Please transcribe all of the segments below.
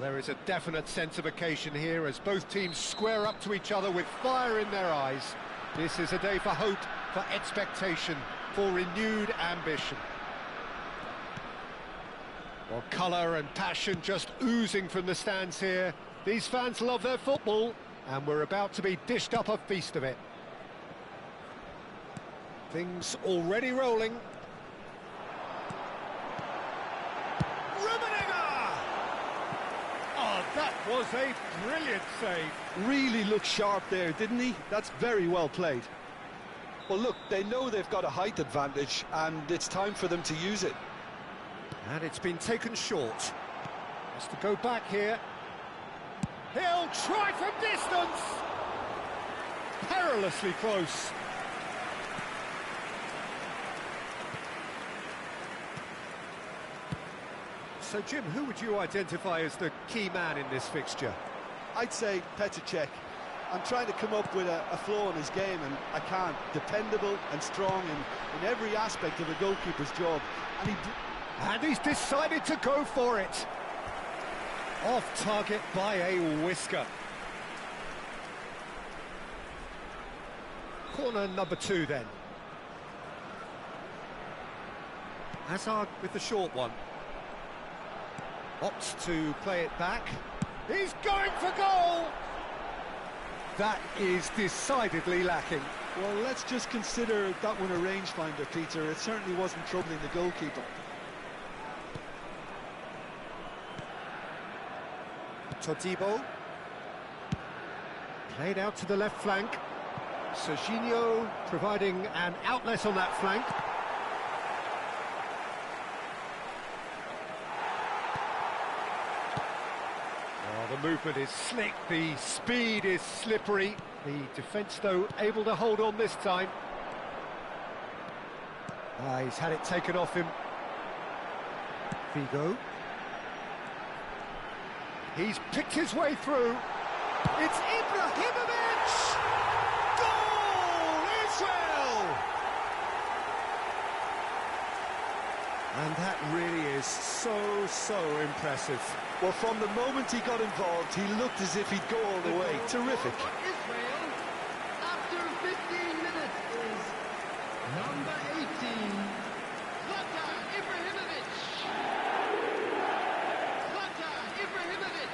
Well, there is a definite sense of occasion here as both teams square up to each other with fire in their eyes. This is a day for hope, for expectation, for renewed ambition. Well, colour and passion just oozing from the stands here. These fans love their football, and we're about to be dished up a feast of it. Things already rolling. That was a brilliant save. Really looked sharp there, didn't he? That's very well played. Well, look, they know they've got a height advantage, and it's time for them to use it. And it's been taken short. Has to go back here. He'll try from distance. Perilously close. So, Jim, who would you identify as the key man in this fixture? I'd say Petr Cech. I'm trying to come up with a flaw in his game, and I can't. Dependable and strong in every aspect of a goalkeeper's job. And he's decided to go for it. Off target by a whisker. Corner number 2 then. Hazard with the short one. Opts to play it back. He's going for goal! That is decidedly lacking. Well, let's just consider that one a rangefinder, Peter. It certainly wasn't troubling the goalkeeper. Todibo. Played out to the left flank. Serginho providing an outlet on that flank. The movement is slick, the speed is slippery. The defence, though, able to hold on this time. He's had it taken off him. Figo. He's picked his way through. It's Ibrahimovic! Goal! Israel! And that really is so impressive. Well, from the moment he got involved, he looked as if he'd go all the way. Terrific. Israel, after 15 minutes, is number 18, Zlatan Ibrahimovic. Zlatan Ibrahimovic.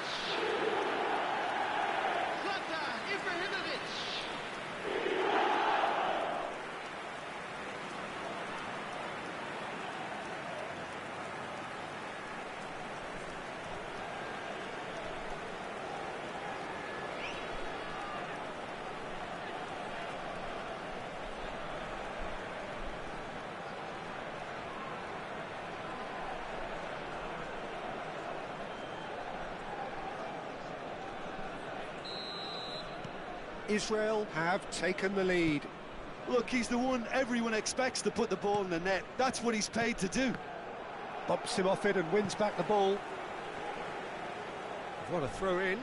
Zlatan Ibrahimovic. Israel have taken the lead. Look, he's the one everyone expects to put the ball in the net. That's what he's paid to do. Bumps him off it and wins back the ball. What a throw in.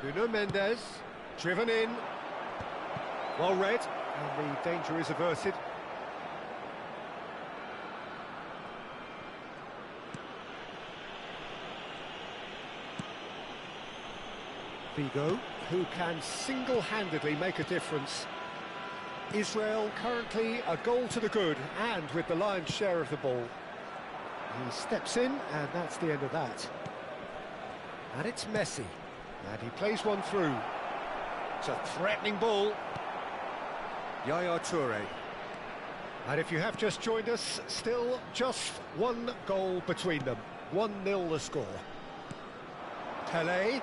Nuno Mendes, driven in. Well read, and the danger is averted. Figo, who can single-handedly make a difference. Israel currently a goal to the good, and with the lion's share of the ball. He steps in, and that's the end of that. And it's Messi, and he plays one through. It's a threatening ball. Yaya Toure. And if you have just joined us, still just one goal between them. 1-0 the score. Pelé.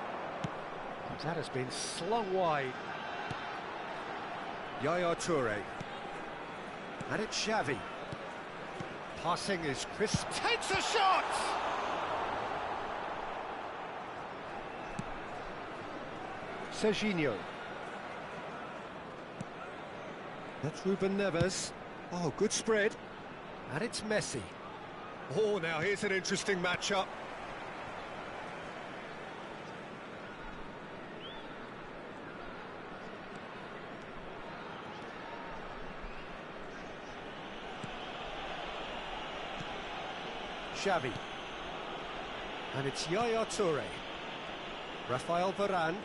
That has been slung wide. Yaya Toure. And it's Xavi. Passing is crisp. Takes a shot! Serginho. That's Ruben Neves. Oh, good spread. And it's Messi. Oh, now here's an interesting matchup. Xavi. And it's Yaya Toure. Rafael Varane.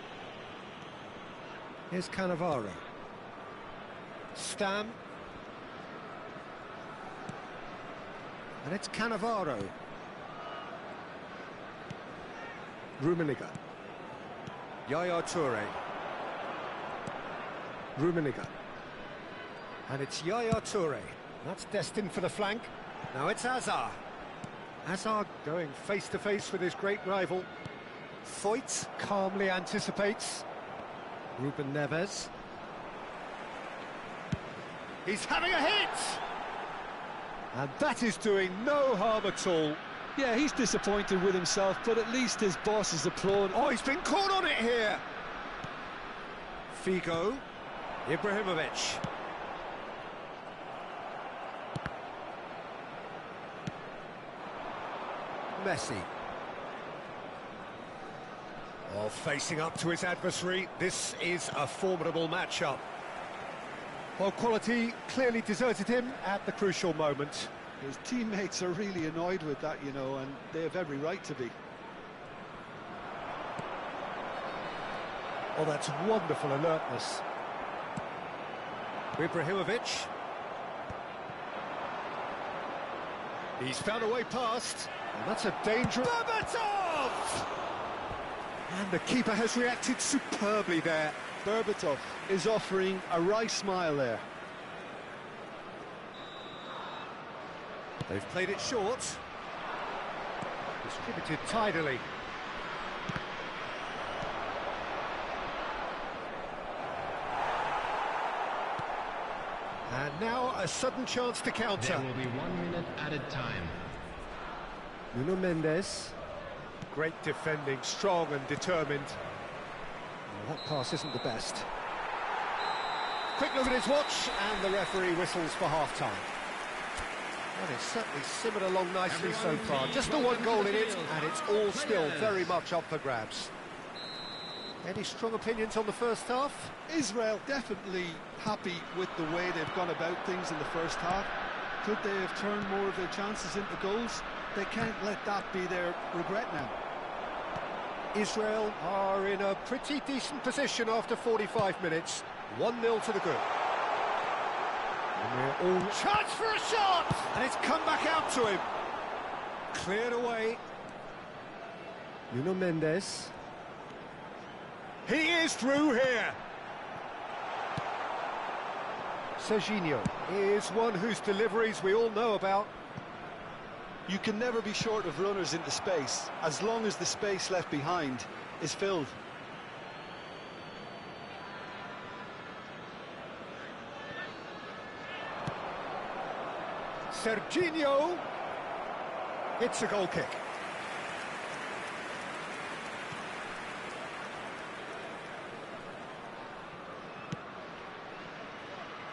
Here's Cannavaro. Stam. And it's Cannavaro. Rummenigge. Yaya Toure. Rummenigge. And it's Yaya Toure. That's destined for the flank. Now it's Hazard. Hazard going face-to-face with his great rival. Foyt calmly anticipates. Ruben Neves. He's having a hit! And that is doing no harm at all. Yeah, he's disappointed with himself, but at least his boss is applauding. Oh, he's been caught on it here! Figo. Ibrahimovic. Messi. Oh, facing up to his adversary, this is a formidable matchup. Well, quality clearly deserted him at the crucial moment. His teammates are really annoyed with that, you know, and they have every right to be. Oh, that's wonderful alertness. Ibrahimovic. He's found a way past. And that's a dangerous... Berbatov! And the keeper has reacted superbly there. Berbatov is offering a wry smile there. They've played it short. Distributed tidily. And And now a sudden chance to counter. There will be 1 minute added time. Nuno Mendes. Great defending, strong and determined. Well, that pass isn't the best. Quick look at his watch, and the referee whistles for half-time. Well, it's certainly simmered along nicely so far. Just the one goal in it, and it's all still very much up for grabs. Any strong opinions on the first half? Israel definitely happy with the way they've gone about things in the first half. Could they have turned more of their chances into goals? They can't let that be their regret now. Israel are in a pretty decent position after 45 minutes. 1-0 to the good. And we're all... Chance for a shot! And it's come back out to him. Cleared away. Nuno Mendes. He is through here. Serginho is one whose deliveries we all know about. You can never be short of runners into space, as long as the space left behind is filled. Serginho. It's a goal kick.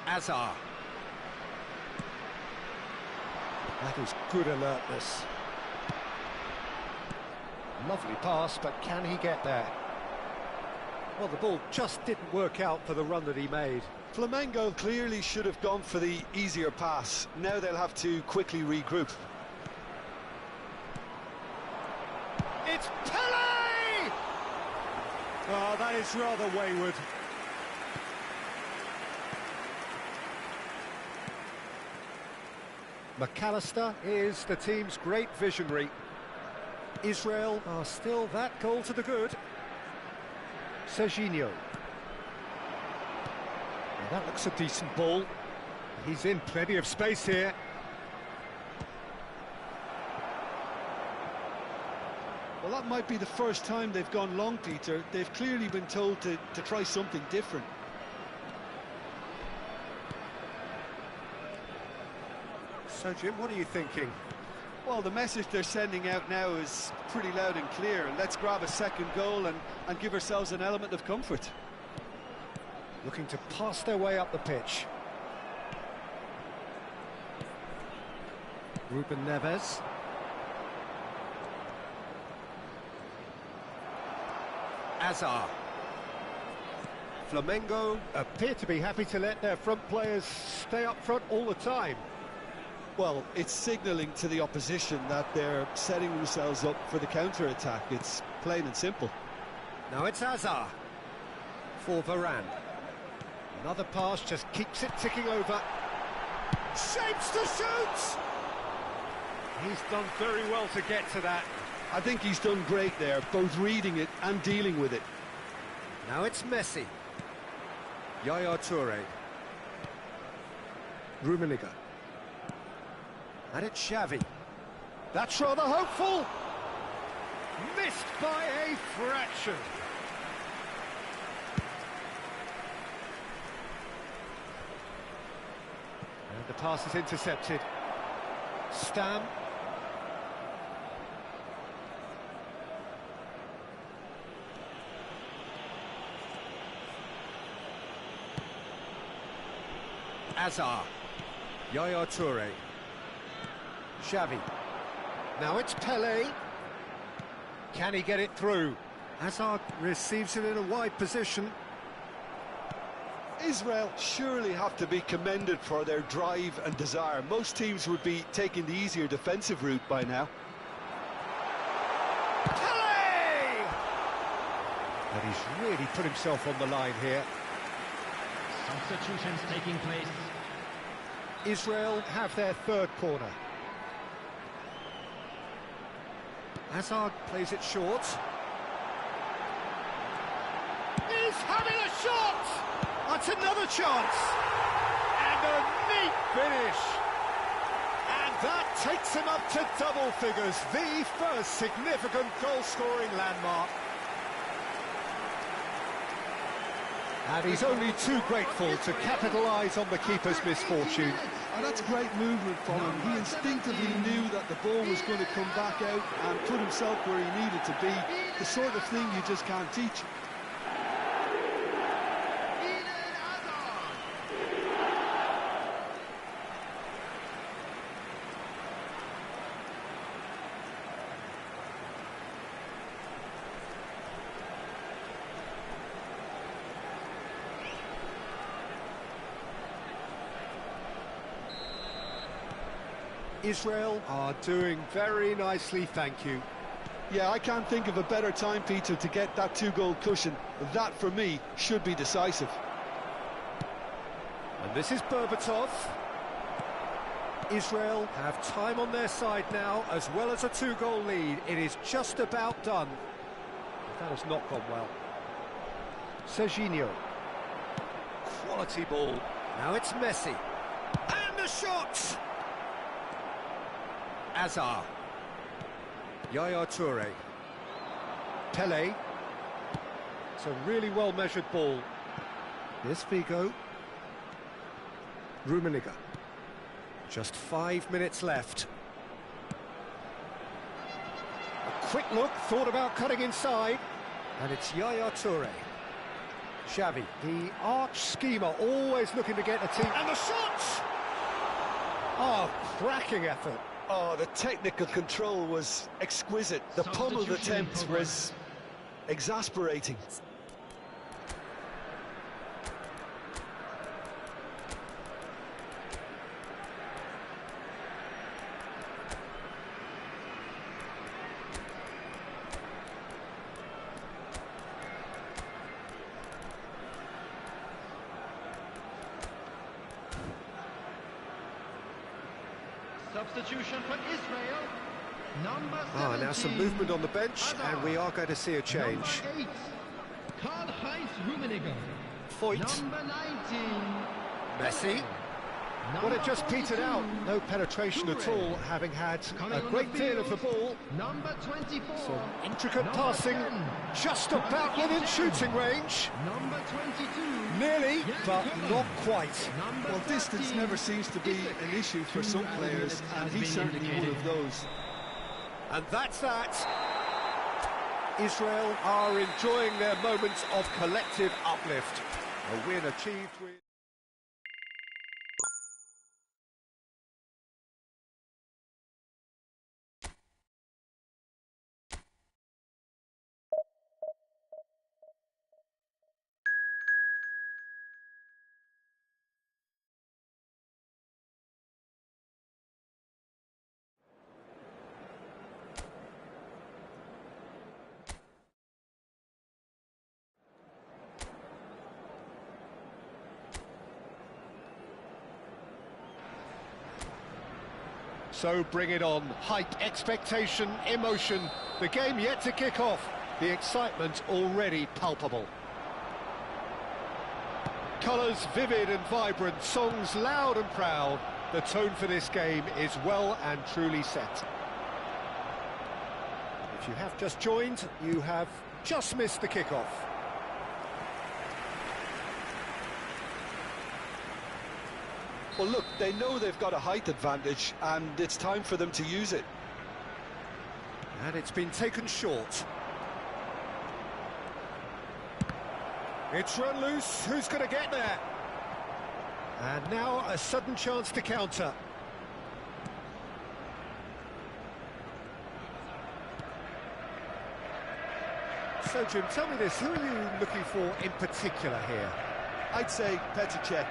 Azar. That is good alertness. Lovely pass, but can he get there? Well, the ball just didn't work out for the run that he made. Flamengo clearly should have gone for the easier pass. Now they'll have to quickly regroup. It's Pele! Oh, that is rather wayward. McAllister is the team's great visionary. Israel are still that goal to the good. Serginho. Well, that looks a decent ball. He's in plenty of space here. Well, that might be the first time they've gone long, Peter. They've clearly been told to try something different. So, Jim, what are you thinking? Well, the message they're sending out now is pretty loud and clear. Let's grab a second goal and give ourselves an element of comfort. Looking to pass their way up the pitch. Ruben Neves. Azar. Flamengo appear to be happy to let their front players stay up front all the time. Well, it's signalling to the opposition that they're setting themselves up for the counter-attack. It's plain and simple. Now it's Azar for Varane. Another pass just keeps it ticking over. Shapes to shoot! He's done very well to get to that. I think he's done great there, both reading it and dealing with it. Now it's Messi. Yaya Toure. Rummenigge. And it's Xavi. That's rather hopeful. Missed by a fraction. And the pass is intercepted. Stam. Azar. Yaya Toure. Xavi. Now it's Pele. Can he get it through? Hazard receives it in a wide position. Israel surely have to be commended for their drive and desire. Most teams would be taking the easier defensive route by now. Pele! And he's really put himself on the line here. Substitutions taking place. Israel have their third corner. Hazard plays it short. He's having a shot! That's another chance! And a neat finish! And that takes him up to double figures, the first significant goal-scoring landmark. And he's only too grateful to capitalise on the keeper's misfortune. And that's great movement from him. He instinctively knew that the ball was going to come back out and put himself where he needed to be. The sort of thing you just can't teach. Israel are doing very nicely, thank you. Yeah, I can't think of a better time, Peter, to get that two-goal cushion. That, for me, should be decisive. And this is Berbatov. Israel have time on their side now, as well as a two-goal lead. It is just about done. That has not gone well. Serginho. Quality ball. Now it's Messi. And the shot! Azar. Yaya Toure. Pele. It's a really well-measured ball. Here's Figo. Rummenigge. Just 5 minutes left. A quick look, thought about cutting inside. And it's Yaya Toure. Xavi, the arch schemer, always looking to get a team. And the shot! Oh, cracking effort. Oh, the technical control was exquisite. The pummeled attempt was exasperating. Substitution for Israel. Number 17. Now some movement on the bench, and we are going to see a change. Number 8, Karl-Heinz Rummenigge. Foyt. Number 19. Messi. Well, it just petered out. No penetration at all, having had a great deal of the ball. Number 24. Some intricate Number passing, 10. just about within shooting range. Number 22. Nearly, but not quite. Number Well, distance 13. never seems to be an issue for some players, and he's certainly one of those. And that's that. Israel are enjoying their moments of collective uplift. A win achieved with... So bring it on. Hype, expectation, emotion. The game yet to kick off. The excitement already palpable. Colours vivid and vibrant, songs loud and proud. The tone for this game is well and truly set. If you have just joined, you have just missed the kickoff. Well, look, they know they've got a height advantage, and it's time for them to use it. And it's been taken short. It's run loose, who's going to get there? And now a sudden chance to counter. So, Jim, tell me this, who are you looking for in particular here? I'd say Petr Cech.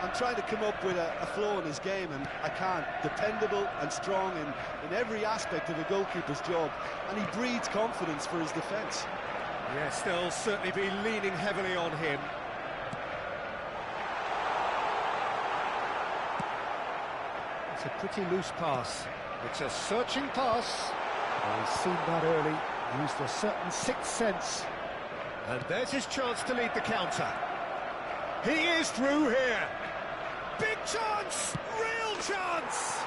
I'm trying to come up with a flaw in his game, and I can't. Dependable and strong in every aspect of a goalkeeper's job, and he breeds confidence for his defence. Yes, they'll certainly be leaning heavily on him. It's a pretty loose pass. It's a searching pass. Oh, he's seen that early, used a certain sixth sense. And there's his chance to lead the counter. He is through here. Big chance! Real chance!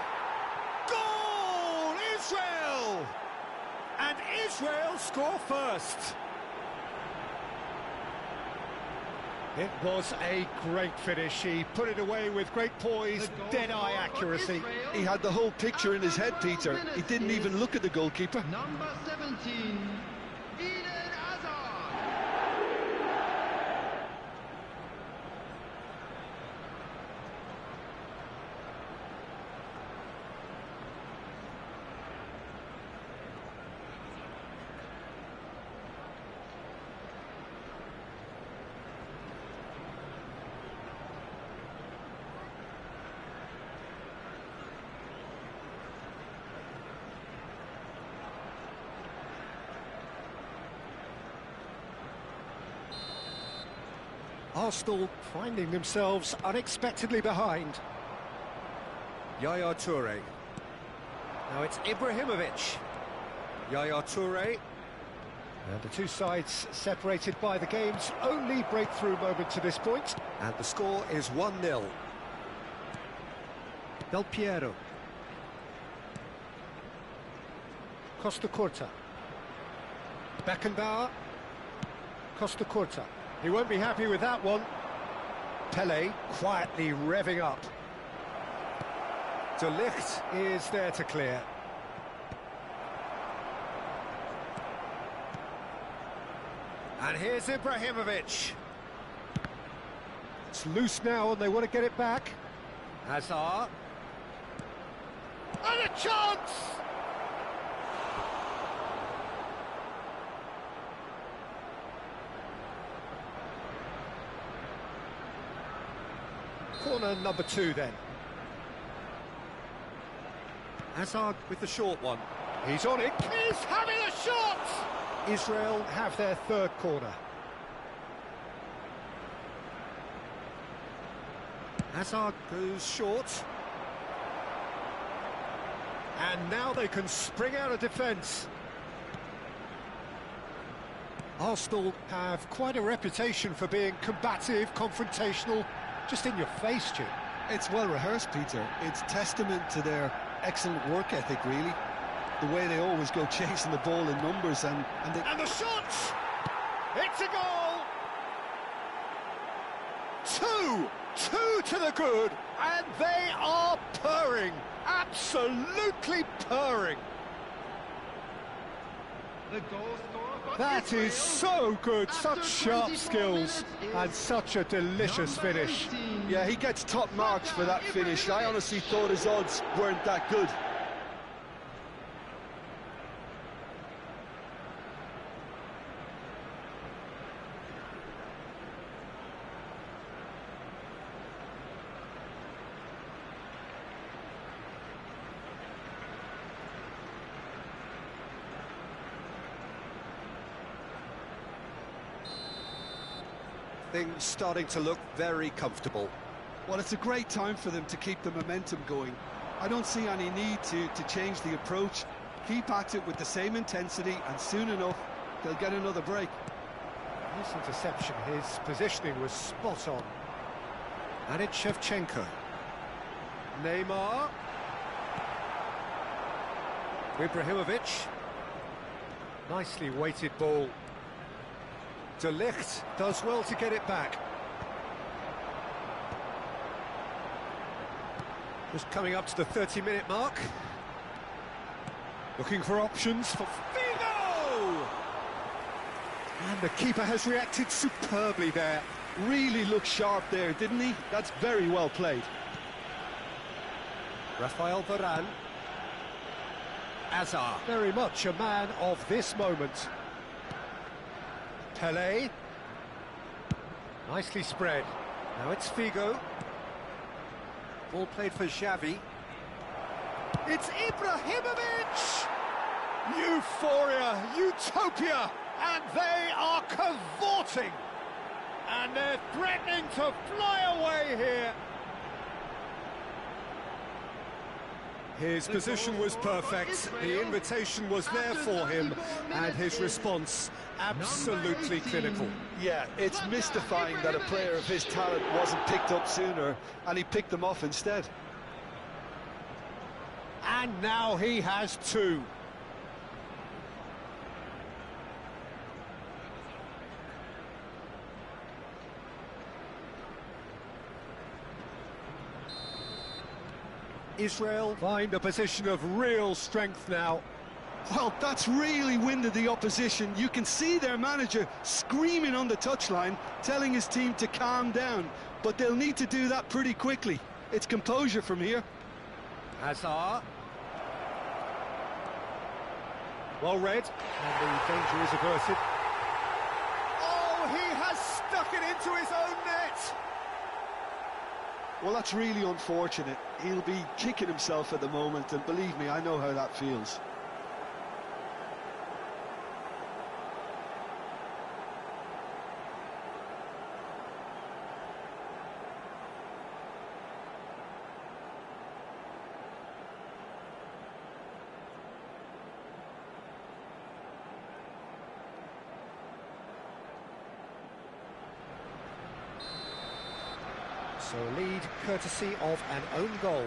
Goal! Israel! And Israel score first. It was a great finish. He put it away with great poise, dead-eye accuracy. He had the whole picture in his head, Peter. He didn't even look at the goalkeeper. Number 17, Eden Hazard. Arsenal finding themselves unexpectedly behind. Yaya Toure. Now it's Ibrahimovic. Yaya Toure. And the two sides separated by the game's only breakthrough moment to this point. And the score is 1-0. Del Piero. Costa Curta. Beckenbauer. Costa Curta. He won't be happy with that one. Pele quietly revving up. De Ligt is there to clear. And here's Ibrahimovic. It's loose now and they want to get it back. Hazard. And a chance! Corner number 2 then. Hazard with the short one. He's on it. He's having a shot! Israel have their third corner. Hazard goes short. And now they can spring out of defence. Arsenal have quite a reputation for being combative, confrontational, just in your face, Jim. It's well rehearsed, Peter. It's testament to their excellent work ethic, really. The way they always go chasing the ball in numbers and the shot! It's a goal! Two to the good, and they are purring, absolutely purring. The goal scorer for That Israel is so good, after such sharp 24 skills, minutes and is such a delicious number finish. 18. yeah, he gets top marks for that finish. I honestly thought his odds weren't that good. Things starting to look very comfortable. Well, it's a great time for them to keep the momentum going. I don't see any need to change the approach. Keep at it with the same intensity, and soon enough, they'll get another break. This interception, his positioning was spot on. And it's Shevchenko. Neymar. Ibrahimovic. Nicely weighted ball. De Ligt does well to get it back. Just coming up to the 30-minute mark. Looking for options for Figo! And the keeper has reacted superbly there. Really looked sharp there, didn't he? That's very well played. Rafael Varane. Hazard, very much a man of this moment. Pele. Nicely spread. Now it's Figo. Ball played for Xavi. It's Ibrahimovic! Euphoria, utopia, and they are cavorting. And they're threatening to fly away here. His position was perfect, the invitation was there for him, and his response absolutely clinical. Yeah, it's mystifying that a player of his talent wasn't picked up sooner, and he picked them off instead. And now he has two. Israel find a position of real strength now. Well, that's really winded the opposition. You can see their manager screaming on the touchline, telling his team to calm down. But they'll need to do that pretty quickly. It's composure from here. Hazard. Well read, and the danger is averted. Oh, he has stuck it into his own net! Well, that's really unfortunate. He'll be kicking himself at the moment, and believe me, I know how that feels. So a lead courtesy of an own goal.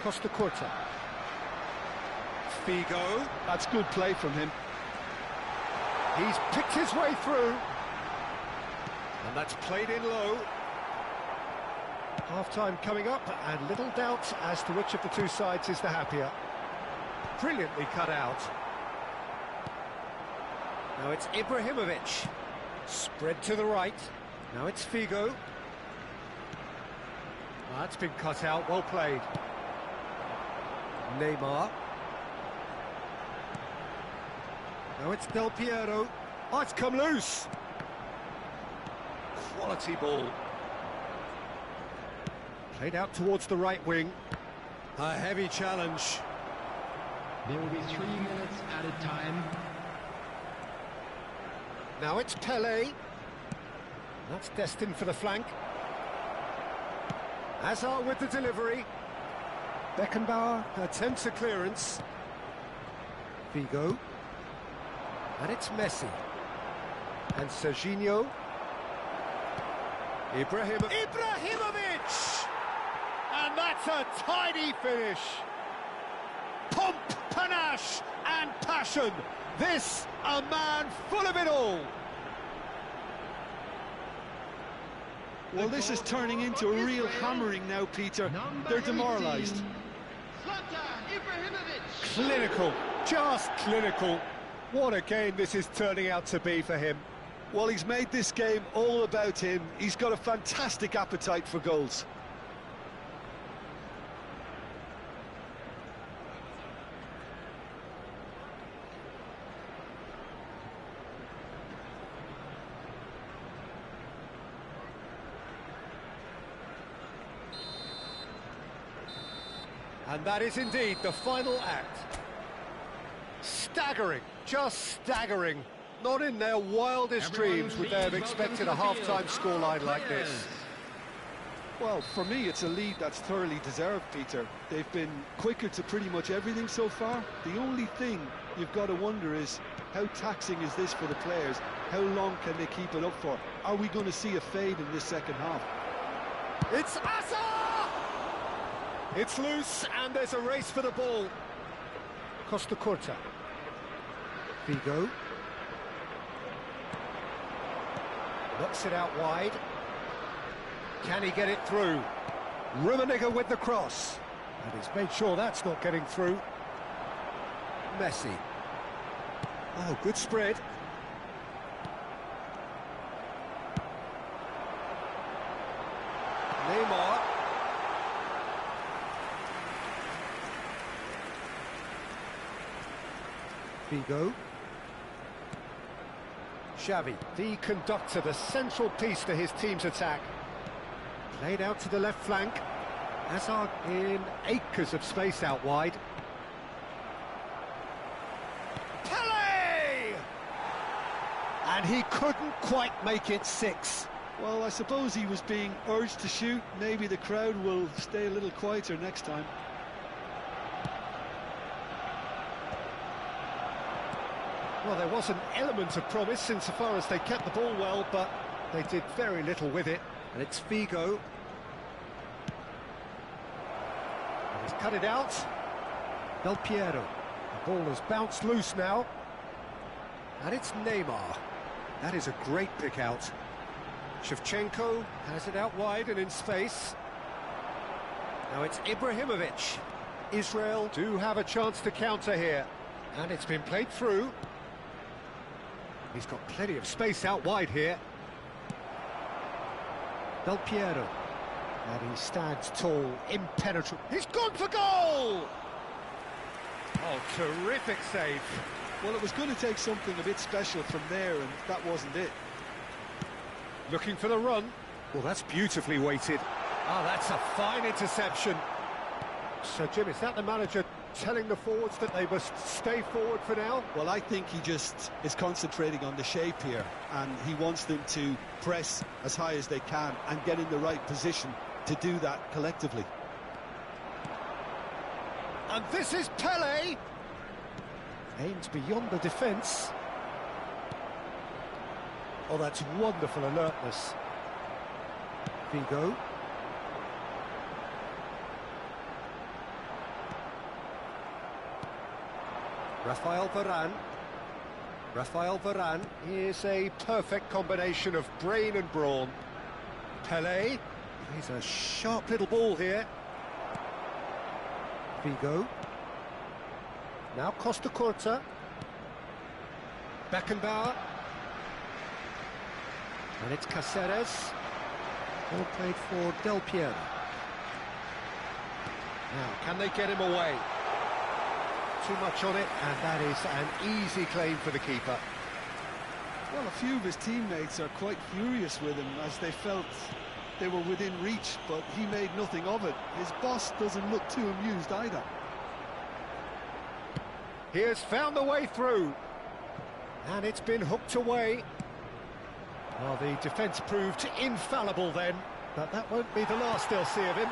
Costa Curta. Figo. That's good play from him. He's picked his way through. And that's played in low. Half-time coming up, and little doubt as to which of the two sides is the happier. Brilliantly cut out. Now it's Ibrahimovic. Spread to the right. Now it's Figo. That's been cut out, well played. Neymar. Now it's Del Piero. Oh, it's come loose. Quality ball. Played out towards the right wing. A heavy challenge. There will be 3 minutes added time. Now it's Pele. That's destined for the flank. Hazard with the delivery. Beckenbauer attempts a clearance. Figo. And it's Messi. And Serginho. Ibrahimovic! And that's a tidy finish. Pomp, panache and passion. This, a man full of it all. Well, this is turning into a real hammering now, Peter. They're demoralised. Zlatan Ibrahimovic. Clinical, just clinical. What a game this is turning out to be for him. Well, he's made this game all about him. He's got a fantastic appetite for goals. And that is indeed the final act. Staggering, just staggering. Not in their wildest dreams would they have expected a half-time scoreline like this. Well, for me, it's a lead that's thoroughly deserved, Peter. They've been quicker to pretty much everything so far. The only thing you've got to wonder is, how taxing is this for the players? How long can they keep it up for? Are we going to see a fade in this second half? It's Asa! It's loose, and there's a race for the ball. Costa Curta. Figo. Knocks it out wide. Can he get it through? Rummenigge with the cross. And he's made sure that's not getting through. Messi. Oh, good spread. Neymar. Figo. Xavi, the conductor, the central piece to his team's attack. Played out to the left flank. Hazard in acres of space out wide. Pele! And he couldn't quite make it 6. Well, I suppose he was being urged to shoot. Maybe the crowd will stay a little quieter next time. Well, there was an element of promise insofar as they kept the ball well, but they did very little with it. And it's Figo. And he's cut it out. Del Piero. The ball has bounced loose now. And it's Neymar. That is a great pick out. Shevchenko has it out wide and in space. Now it's Ibrahimovic. Israel do have a chance to counter here. And it's been played through. He's got plenty of space out wide here. Del Piero. And he stands tall, impenetrable. He's gone for goal! Oh, terrific save. Well, it was going to take something a bit special from there, and that wasn't it. Looking for the run. Well, that's beautifully weighted. Ah, that's a fine interception. So, Jim, is that the manager telling the forwards that they must stay forward for now? Well, I think he just is concentrating on the shape here, and he wants them to press as high as they can and get in the right position to do that collectively. And this is Pele. Aims beyond the defence. Oh, that's wonderful alertness. Figo. Rafael Varane. Rafael Varane is a perfect combination of brain and brawn. Pele. He's a sharp little ball here. Figo. Now Costa Curta. Beckenbauer. And it's Caceres. All played for Del Piero. Now, can they get him away? Too much on it, and that is an easy claim for the keeper. Well, a few of his teammates are quite furious with him as they felt they were within reach, but he made nothing of it. His boss doesn't look too amused either. He has found the way through, and it's been hooked away. Well, the defence proved infallible then, but that won't be the last they'll see of him.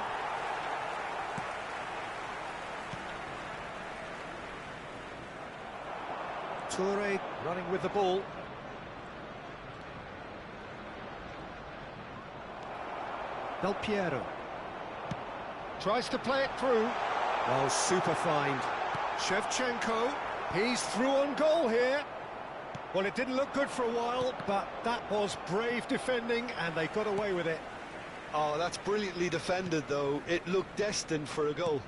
Toure running with the ball. Del Piero. Tries to play it through. Oh, super find. Shevchenko, he's through on goal here. Well, it didn't look good for a while, but that was brave defending, and they got away with it. Oh, that's brilliantly defended, though. It looked destined for a goal.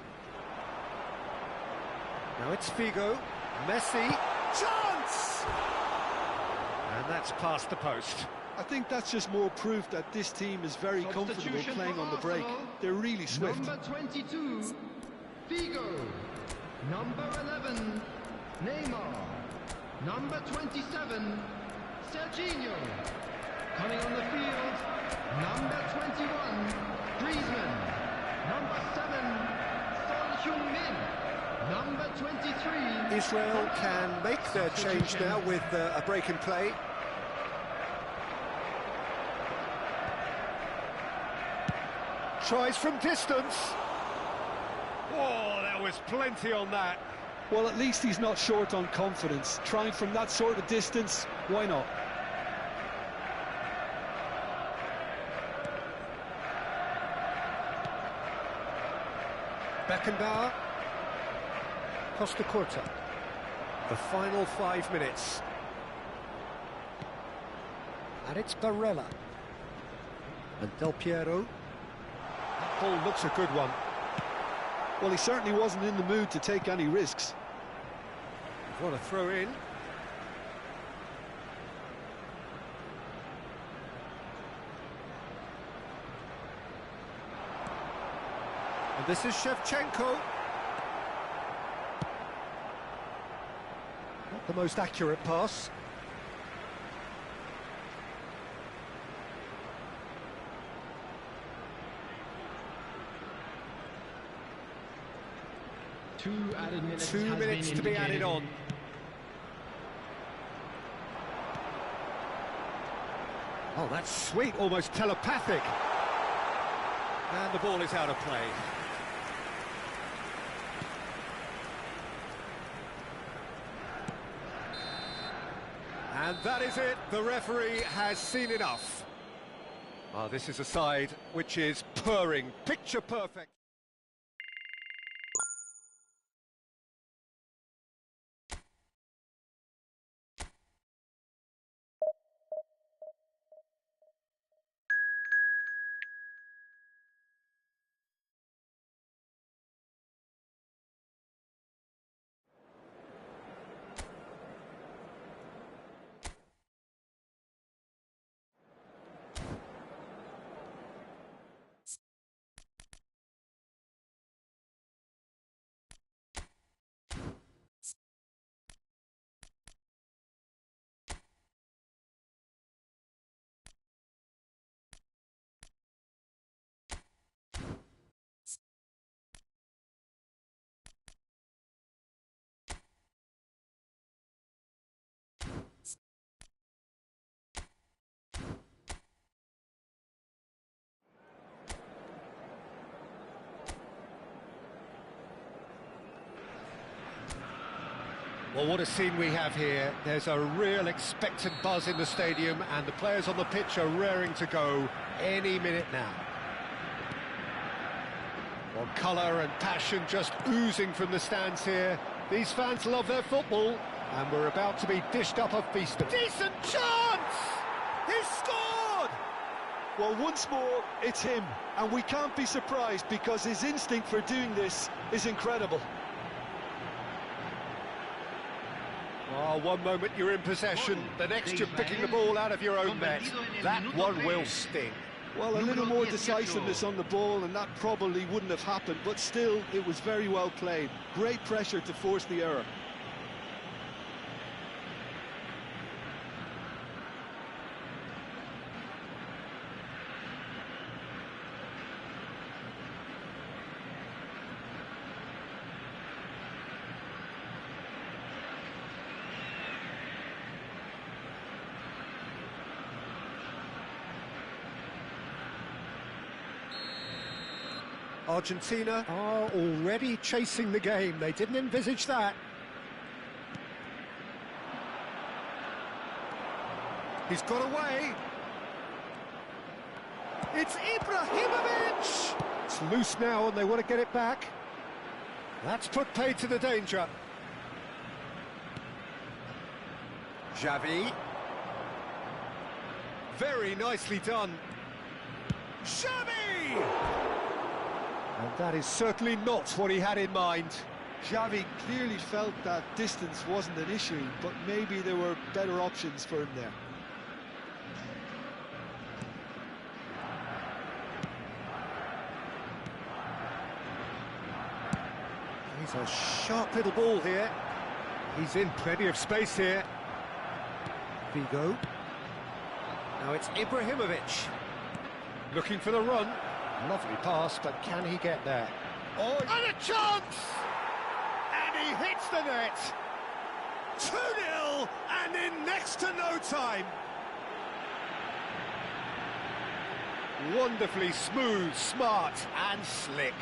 Now it's Figo. Messi. Chance! And that's past the post. I think that's just more proof that this team is very comfortable playing on the break. They're really swift. Number 22, Figo. Number 11, Neymar. Number 27, Serginho. Coming on the field, number 21, Griezmann. Number 7, Son Heung-min. Number 23. Israel can make their change now with a break in play. Tries from distance. Oh, there was plenty on that. Well, at least he's not short on confidence. Trying from that sort of distance, why not? Beckenbauer. Costa Curta. The final 5 minutes. And it's Barella. And Del Piero. That ball looks a good one. Well, he certainly wasn't in the mood to take any risks. What a throw in. And this is Shevchenko. Not the most accurate pass. Two minutes 2 minutes to be added on. Oh, that's sweet, almost telepathic. And the ball is out of play. And that is it. The referee has seen enough. Oh, this is a side which is purring, picture perfect. Well, what a scene we have here. There's a real expectant buzz in the stadium, and the players on the pitch are raring to go any minute now. Well, colour and passion just oozing from the stands here. These fans love their football, and we're about to be dished up a feast. Decent chance! He's scored! Well, once more, it's him, and we can't be surprised because his instinct for doing this is incredible. Oh, one moment you're in possession, the next you're picking the ball out of your own net. That one will sting. Well, a little more decisiveness on the ball, and that probably wouldn't have happened, but still, it was very well played. Great pressure to force the error. Argentina are already chasing the game. They didn't envisage that. He's got away. It's Ibrahimovic! It's loose now and they want to get it back. That's put paid to the danger. Xavi. Very nicely done. Xavi! And that is certainly not what he had in mind. Xavi clearly felt that distance wasn't an issue, but maybe there were better options for him there. He's a sharp little ball here. He's in plenty of space here. Figo. Now it's Ibrahimovic. Looking for the run. Lovely pass, but can he get there? Oh, and a chance! And he hits the net! 2-0, and in next to no time! Wonderfully smooth, smart, and slick.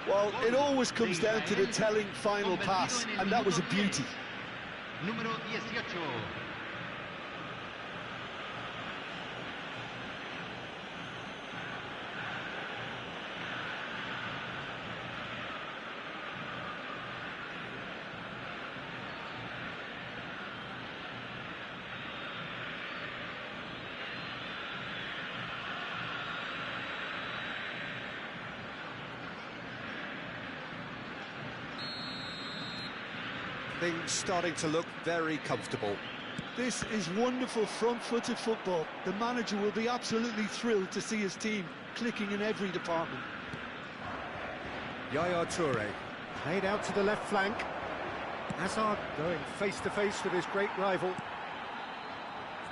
Well, it always comes down to the telling final pass, and that was a beauty. Número 18. Things starting to look very comfortable. This is wonderful front-footed football. The manager will be absolutely thrilled to see his team clicking in every department. Yaya Toure played out to the left flank. Hazard going face-to-face with his great rival.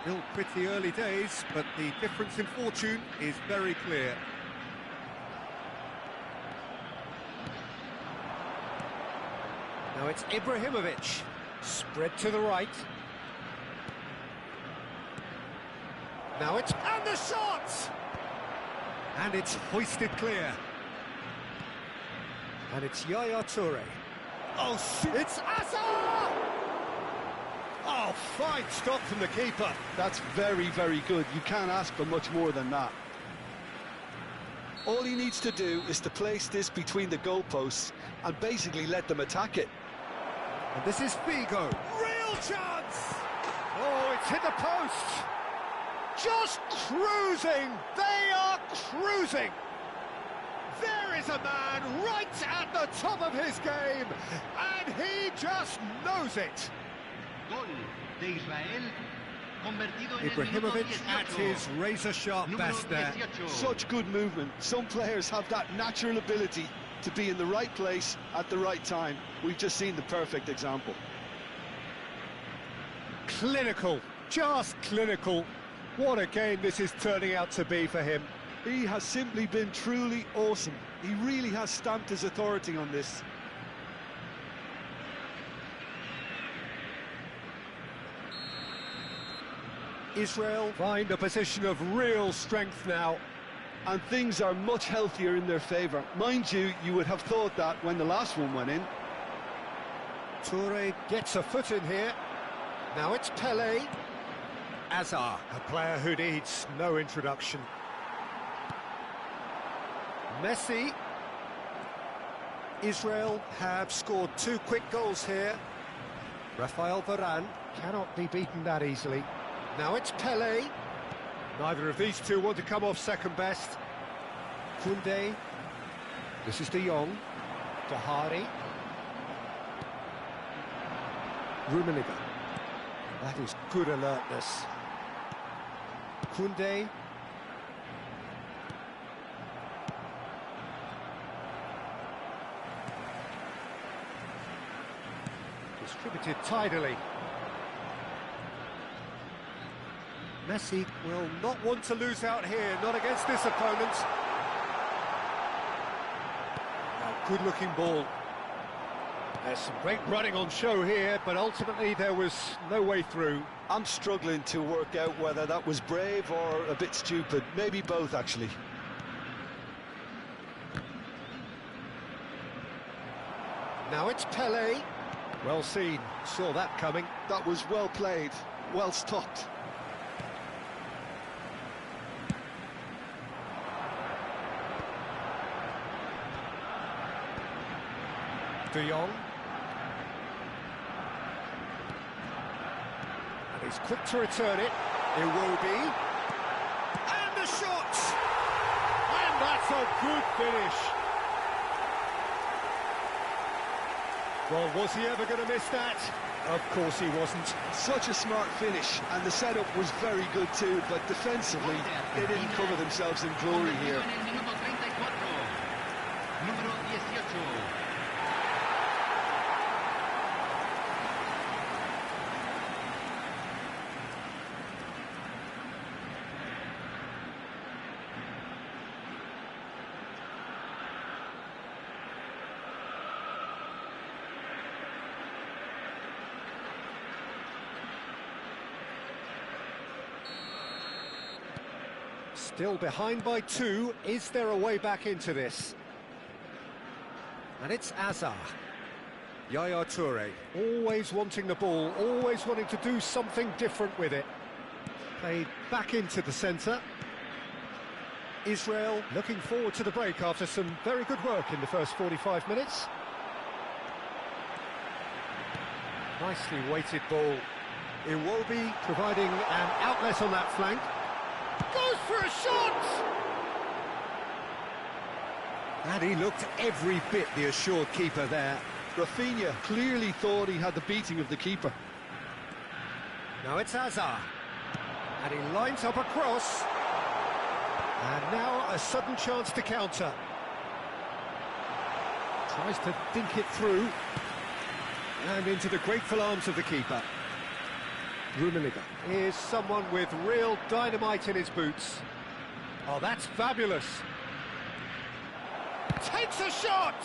Still pretty early days, but the difference in fortune is very clear. Now it's Ibrahimovic, spread to the right. Now it's... and the shot! And it's hoisted clear. And it's Yaya Toure. Oh, it's Asa! Oh, fine stop from the keeper. That's very, very good. You can't ask for much more than that. All he needs to do is to place this between the goalposts and basically let them attack it. And this is Figo. Real chance! Oh, it's hit the post! Just cruising! They are cruising! There is a man right at the top of his game, and he just knows it. Gol de Israel, convertido en el minuto Ibrahimovic at 18. his razor-sharp Número best there. 18. Such good movement. Some players have that natural ability to be in the right place at the right time. We've just seen the perfect example. Clinical, just clinical. What a game this is turning out to be for him. He has simply been truly awesome. He really has stamped his authority on this. Israel find a position of real strength now. And things are much healthier in their favour. Mind you, you would have thought that when the last one went in. Toure gets a foot in here. Now it's Pele. Azar, a player who needs no introduction. Messi. Israel have scored 2 quick goals here. Rafael Varane cannot be beaten that easily. Now it's Pele. Neither of these two want to come off second best. Koundé. This is De Jong. Dahari. Rummenigge. That is good alertness. Koundé. Distributed tidily. Messi will not want to lose out here, not against this opponent. A good-looking ball. There's some great running on show here, but ultimately there was no way through. I'm struggling to work out whether that was brave or a bit stupid. Maybe both, actually. Now it's Pele. Well seen, saw that coming. That was well played, well stopped. De Jong. And he's quick to return it. Iwobi. And the shot! And that's a good finish. Well, was he ever going to miss that? Of course he wasn't. Such a smart finish, and the setup was very good too, but defensively, they didn't cover themselves in glory here. Still behind by 2. Is there a way back into this? And it's Azar. Yaya Toure, always wanting the ball, always wanting to do something different with it. Played back into the centre. Israel looking forward to the break after some very good work in the first 45 minutes. Nicely weighted ball. Iwobi providing an outlet on that flank. Goes for a shot! And he looked every bit the assured keeper there. Rafinha clearly thought he had the beating of the keeper. Now it's Azar. And he lines up a cross. And now a sudden chance to counter. Tries to think it through. And into the grateful arms of the keeper. Rummenigge is someone with real dynamite in his boots. Oh, that's fabulous. Takes a shot!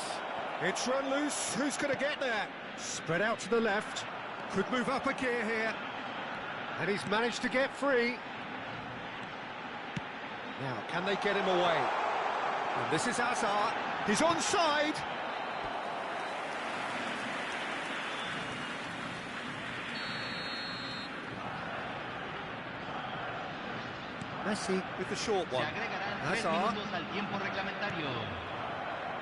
It's run loose. Who's going to get there? Spread out to the left. Could move up a gear here. And he's managed to get free. Now, can they get him away? And this is Azar. He's onside. Messi with the short one. Azar.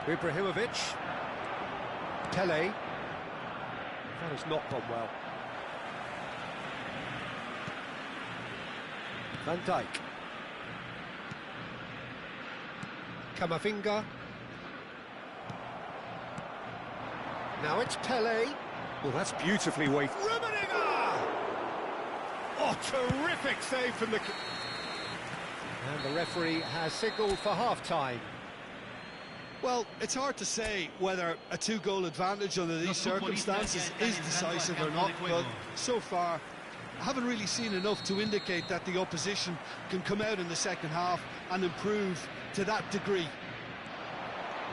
Ibrahimovic. Pele. That has not gone well. Van Dijk. Camavinga. Now it's Pele. Well, that's beautifully weighted. Rummenigge! Oh, terrific save from the... And the referee has signalled for half-time. Well, it's hard to say whether a 2-goal advantage under these circumstances is decisive or not, but so far I haven't really seen enough to indicate that the opposition can come out in the second half and improve to that degree.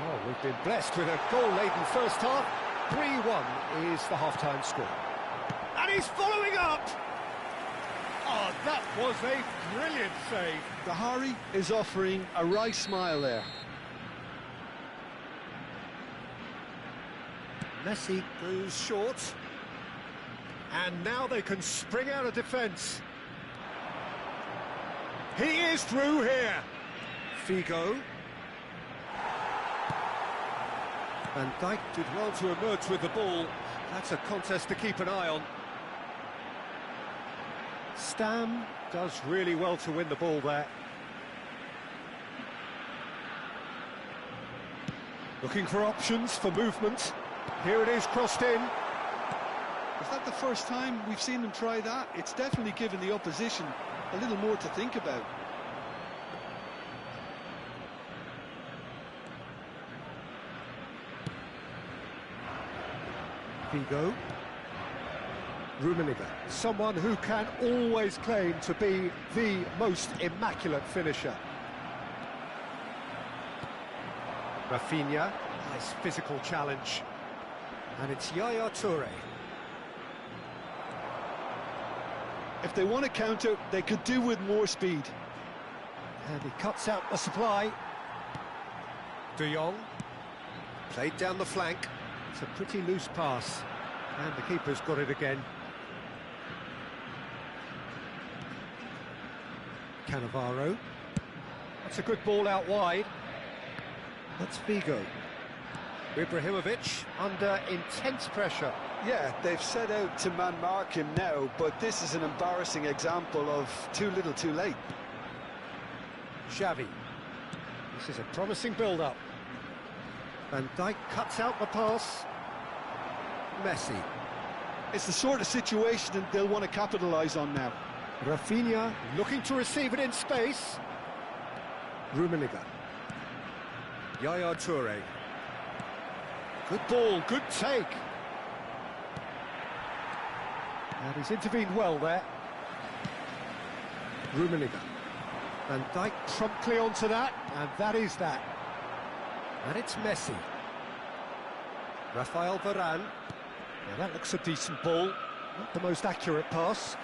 Oh, we've been blessed with a goal-laden first half. 3-1 is the half-time score. And he's following up! Oh, that was a brilliant save. Dahari is offering a wry smile there. Messi goes short. And now they can spring out of defence. He is through here. Figo. Van Dijk did well to emerge with the ball. That's a contest to keep an eye on. Stam does really well to win the ball there. Looking for options for movement. Here it is, crossed in. Is that the first time we've seen them try that? It's definitely given the opposition a little more to think about. Figo. Rummenigge, someone who can always claim to be the most immaculate finisher. Rafinha, nice physical challenge. And it's Yaya Toure. If they want to counter, they could do with more speed. And he cuts out the supply. De Jong, played down the flank. It's a pretty loose pass. And the keeper's got it again. Cannavaro. That's a good ball out wide. That's Figo. Ibrahimovic under intense pressure. Yeah, they've set out to man-mark him now, but this is an embarrassing example of too little too late. Xavi. This is a promising build-up. Van Dijk cuts out the pass. Messi. It's the sort of situation that they'll want to capitalise on now. Rafinha looking to receive it in space. Rummenigge. Yaya Toure. Good ball, good take. And he's intervened well there. Rummenigge. Van Dijk promptly onto that, and that is that. And it's Messi. Rafael Varane. Now that looks a decent ball. Not the most accurate pass.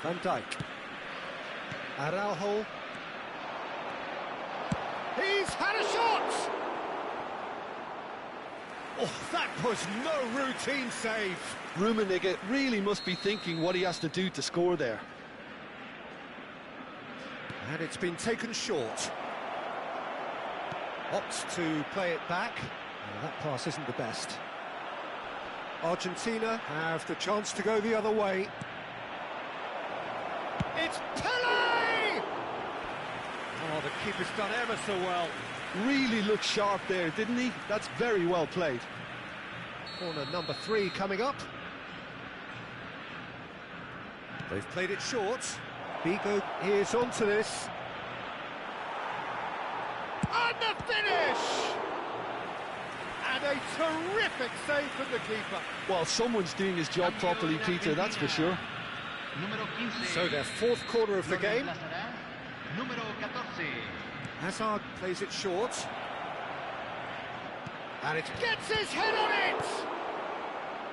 Van Dijk. Araujo. He's had a shot! Oh, that was no routine save. Rummenigge really must be thinking what he has to do to score there. And it's been taken short. Opts to play it back. Well, that pass isn't the best. Argentina have the chance to go the other way. It's Pelé! Oh, the keeper's done ever so well. Really looked sharp there, didn't he? That's very well played. Corner number 3 coming up. They've played it short. Figo is onto this. And the finish! And a terrific save from the keeper. Well, someone's doing his job properly, Peter, that's for sure. So their 4th corner of the game. Hazard plays it short. And it gets his head on it!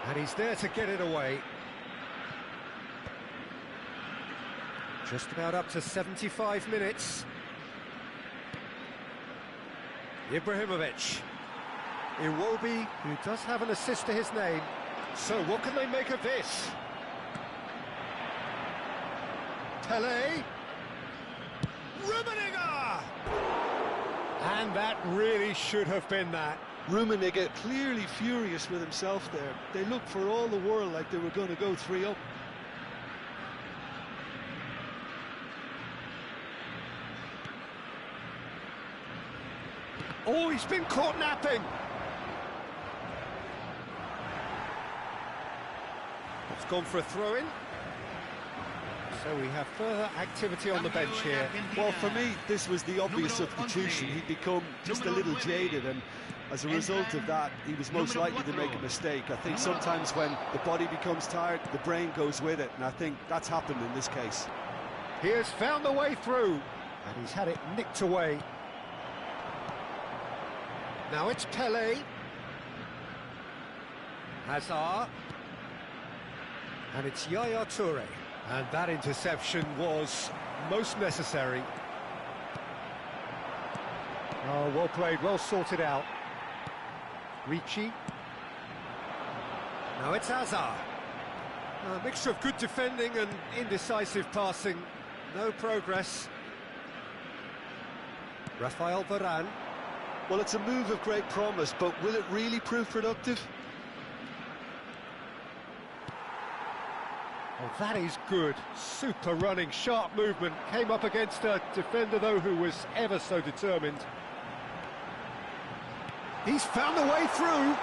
And he's there to get it away. Just about up to 75 minutes. Ibrahimovic. Iwobi, who does have an assist to his name. So what can they make of this? Pelé. Rummenigge! And that really should have been that. Rummenigge clearly furious with himself there. They looked for all the world like they were going to go 3-up. Oh, he's been caught napping. It's gone for a throw-in. So we have further activity on the bench here. Well, for me, this was the obvious substitution. He'd become just a little jaded, and as a result of that, he was most likely to make a mistake. I think sometimes when the body becomes tired, the brain goes with it, and I think that's happened in this case. He has found the way through, and he's had it nicked away. Now it's Pelé. Hazard. And it's Yaya Toure. And that interception was most necessary. Oh, well played, well sorted out. Ricci. Now it's Hazard. A mixture of good defending and indecisive passing. No progress. Rafael Varane. Well, it's a move of great promise, but will it really prove productive? Oh, that is good. Super running, sharp movement. Came up against a defender, though, who was ever so determined. He's found a way through.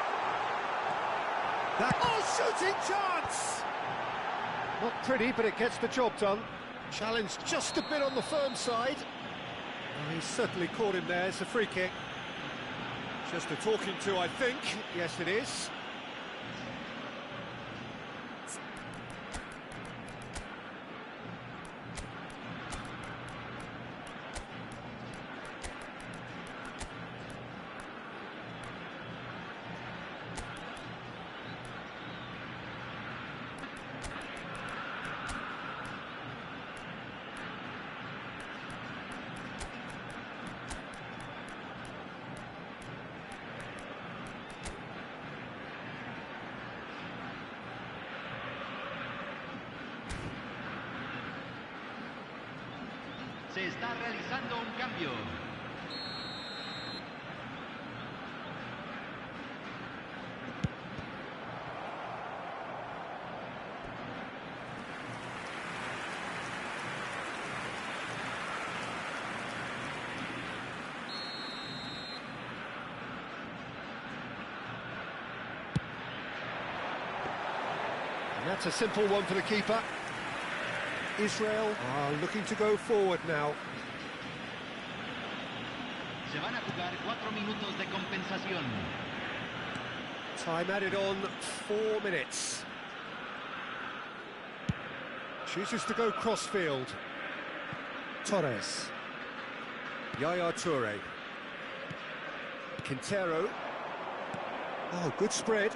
Shooting chance! Not pretty, but it gets the job done. Challenge just a bit on the firm side. Oh, he's certainly caught him there. It's a free kick. Just a talking to, I think. Yes, it is. Se está realizando un cambio. And that's a simple one for the keeper. Israel are looking to go forward now. Se van a jugar 4 minutos de compensación. Time added on 4 minutes. Chooses to go crossfield. Torres. Yaya Toure. Quintero. Oh, good spread.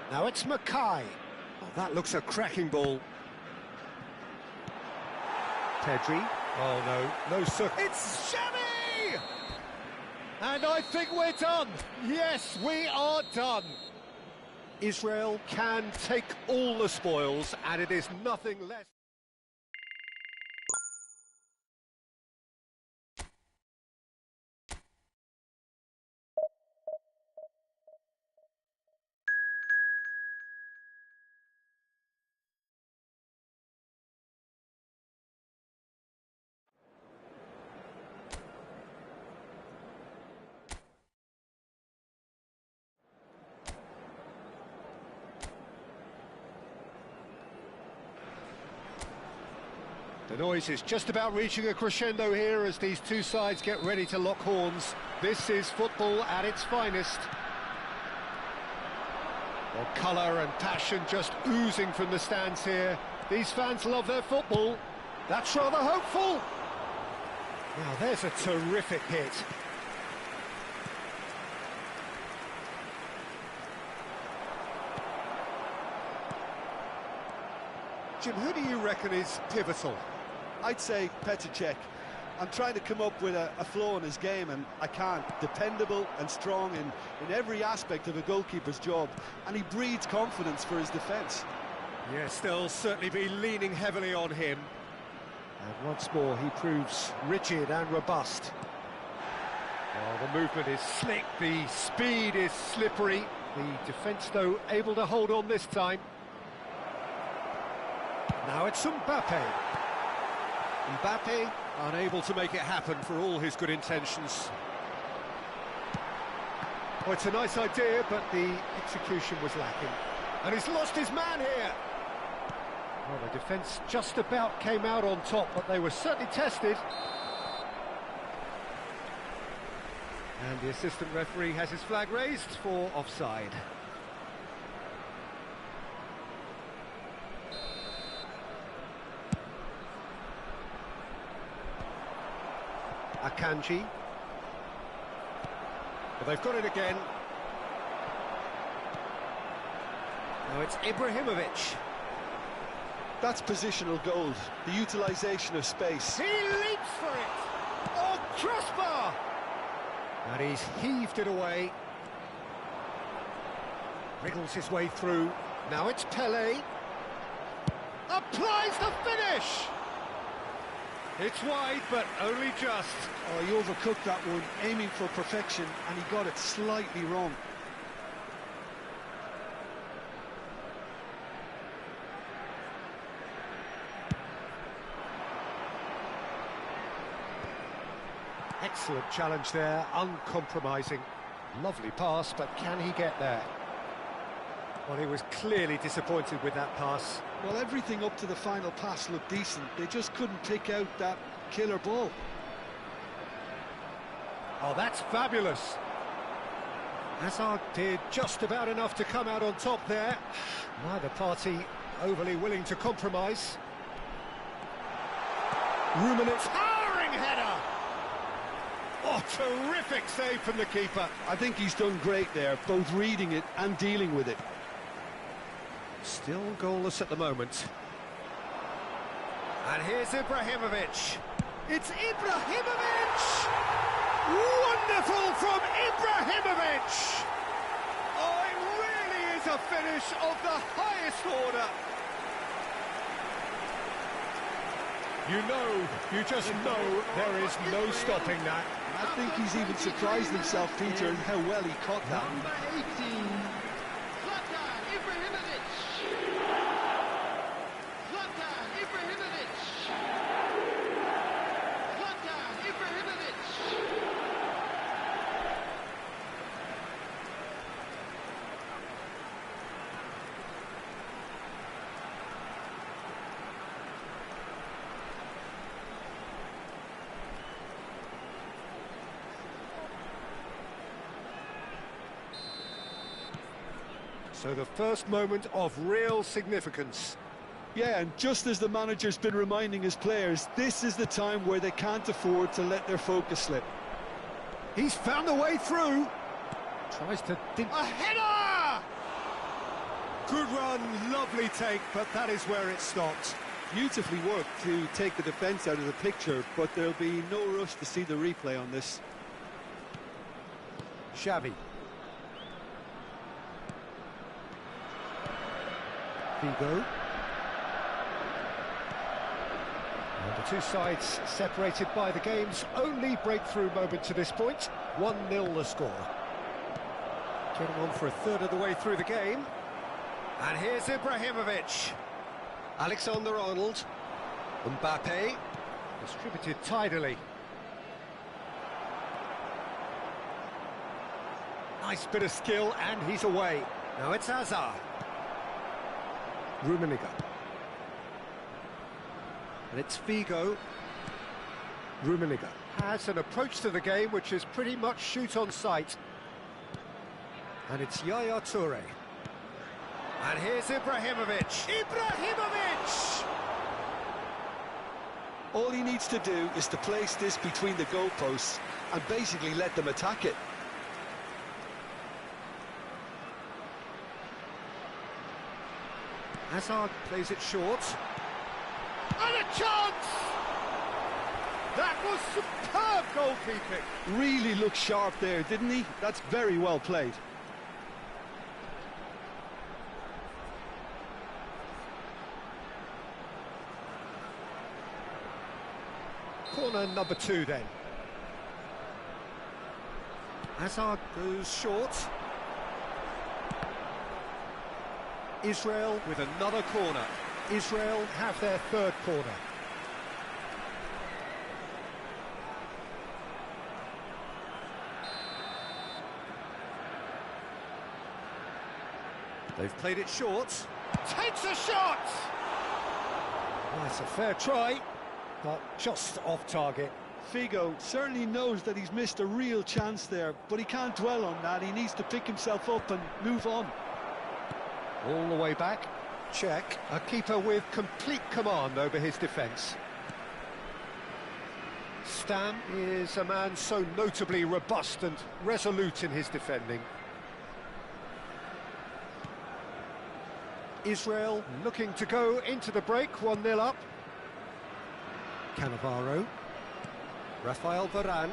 Now it's Mackay. Oh, that looks a cracking ball. Pedri. Oh, no, sir. It's Xavi! And I think we're done. Yes, we are done. Israel can take all the spoils, and it is nothing less. The noise is just about reaching a crescendo here as these two sides get ready to lock horns. This is football at its finest. Well, colour and passion just oozing from the stands here. These fans love their football. That's rather hopeful. Now, there's a terrific hit. Jim, who do you reckon is pivotal? I'd say Petr Cech. I'm trying to come up with a flaw in his game, and I can't. Dependable and strong in every aspect of a goalkeeper's job, and he breeds confidence for his defence. Yes, they'll certainly be leaning heavily on him. And once more, he proves rigid and robust. Oh, the movement is slick, the speed is slippery. The defence, though, able to hold on this time. Now it's Mbappe. Mbappe unable to make it happen for all his good intentions. Oh, it's a nice idea, but the execution was lacking. And he's lost his man here. Well, the defence just about came out on top, but they were certainly tested. And the assistant referee has his flag raised for offside. Akanji. Well, they've got it again. Now it's Ibrahimovic. That's positional goal, the utilisation of space. He leaps for it! Oh, crossbar! And he's heaved it away. Wriggles his way through. Now it's Pele. Applies the finish! It's wide, but only just. Oh, he overcooked that one, aiming for perfection, and he got it slightly wrong. Excellent challenge there, uncompromising. Lovely pass, but can he get there? Well, he was clearly disappointed with that pass. Well, everything up to the final pass looked decent. They just couldn't pick out that killer ball. Oh, that's fabulous. Hazard did just about enough to come out on top there. Neither party overly willing to compromise. Ruminant's towering header! Oh, terrific save from the keeper. I think he's done great there, both reading it and dealing with it. Still goalless at the moment. And here's Ibrahimovic. It's Ibrahimovic! Wonderful from Ibrahimovic! Oh, it really is a finish of the highest order. You just know there is no stopping that. I think he's even surprised himself, Peter, in how well he caught that. Number 18, Zlatan Ibrahimovic. Zlatan Ibrahimovic. Zlatan Ibrahimovic. So the first moment of real significance. Yeah, and just as the manager's been reminding his players, this is the time where they can't afford to let their focus slip. He's found a way through. Tries to... A header! Good run, lovely take, but that is where it stopped. Beautifully worked to take the defence out of the picture, but there'll be no rush to see the replay on this. Xavi. Figo. And the two sides separated by the game's only breakthrough moment to this point. 1-0 the score. Getting on for a third of the way through the game. And here's Ibrahimovic. Alexander-Arnold. Mbappe. Distributed tidily. Nice bit of skill, and he's away. Now it's Hazard. Rummenigge. And it's Figo. Rummenigge has an approach to the game which is pretty much shoot on sight. And it's Yaya Toure. And here's Ibrahimovic. Ibrahimovic! All he needs to do is to place this between the goalposts and basically let them attack it. Hazard plays it short. And a chance! That was superb goalkeeping. Really looked sharp there, didn't he? That's very well played. Corner number 2 then. Hazard goes short. Israel with another corner. Israel have their third corner. They've played it short. Takes a shot! Well, it's a fair try, but just off target. Figo certainly knows that he's missed a real chance there, but he can't dwell on that. He needs to pick himself up and move on. All the way back. Check. A keeper with complete command over his defence. Stam is a man so notably robust and resolute in his defending. Israel looking to go into the break, 1-0 up. Cannavaro. Rafael Varane.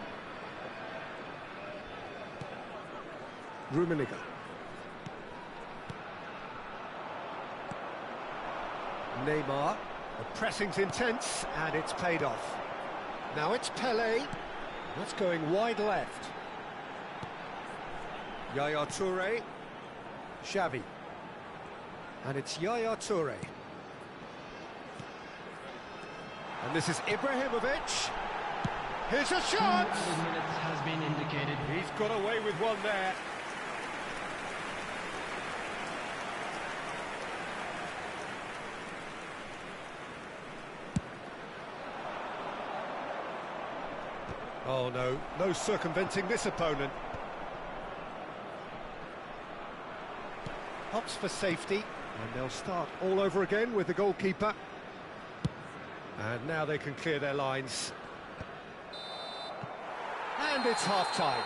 Rummenigge. Neymar. The pressing's intense, and it's paid off. Now it's Pelé. That's going wide left. Yaya Toure. Xavi. And it's Yaya Toure. And this is Ibrahimovic. Here's a shot! Minutes has been indicated. He's got away with one there. Oh no, no circumventing this opponent. Hops for safety, and they'll start all over again with the goalkeeper. And now they can clear their lines. And it's half-time.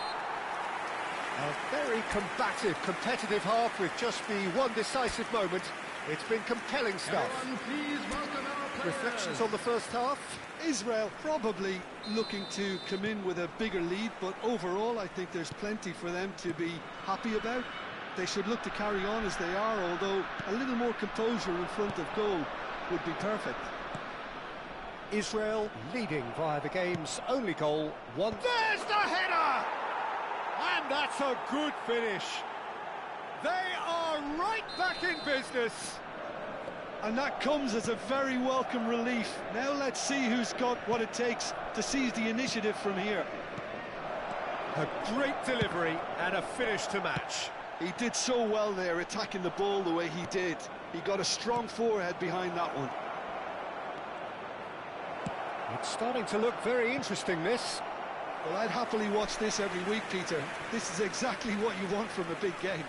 A very combative, competitive half with just the one decisive moment. It's been compelling stuff. Everyone, please welcome our players. Reflections on the first half? Israel probably looking to come in with a bigger lead, but overall I think there's plenty for them to be happy about. They should look to carry on as they are, although a little more composure in front of goal would be perfect. Israel leading via the game's only goal. There's the header! And that's a good finish. They are right back in business. And that comes as a very welcome relief. Now let's see who's got what it takes to seize the initiative from here. A great delivery and a finish to match. He did so well there, attacking the ball the way he did. He got a strong forehead behind that one. It's starting to look very interesting, this. Well, I'd happily watch this every week, Peter. This is exactly what you want from a big game.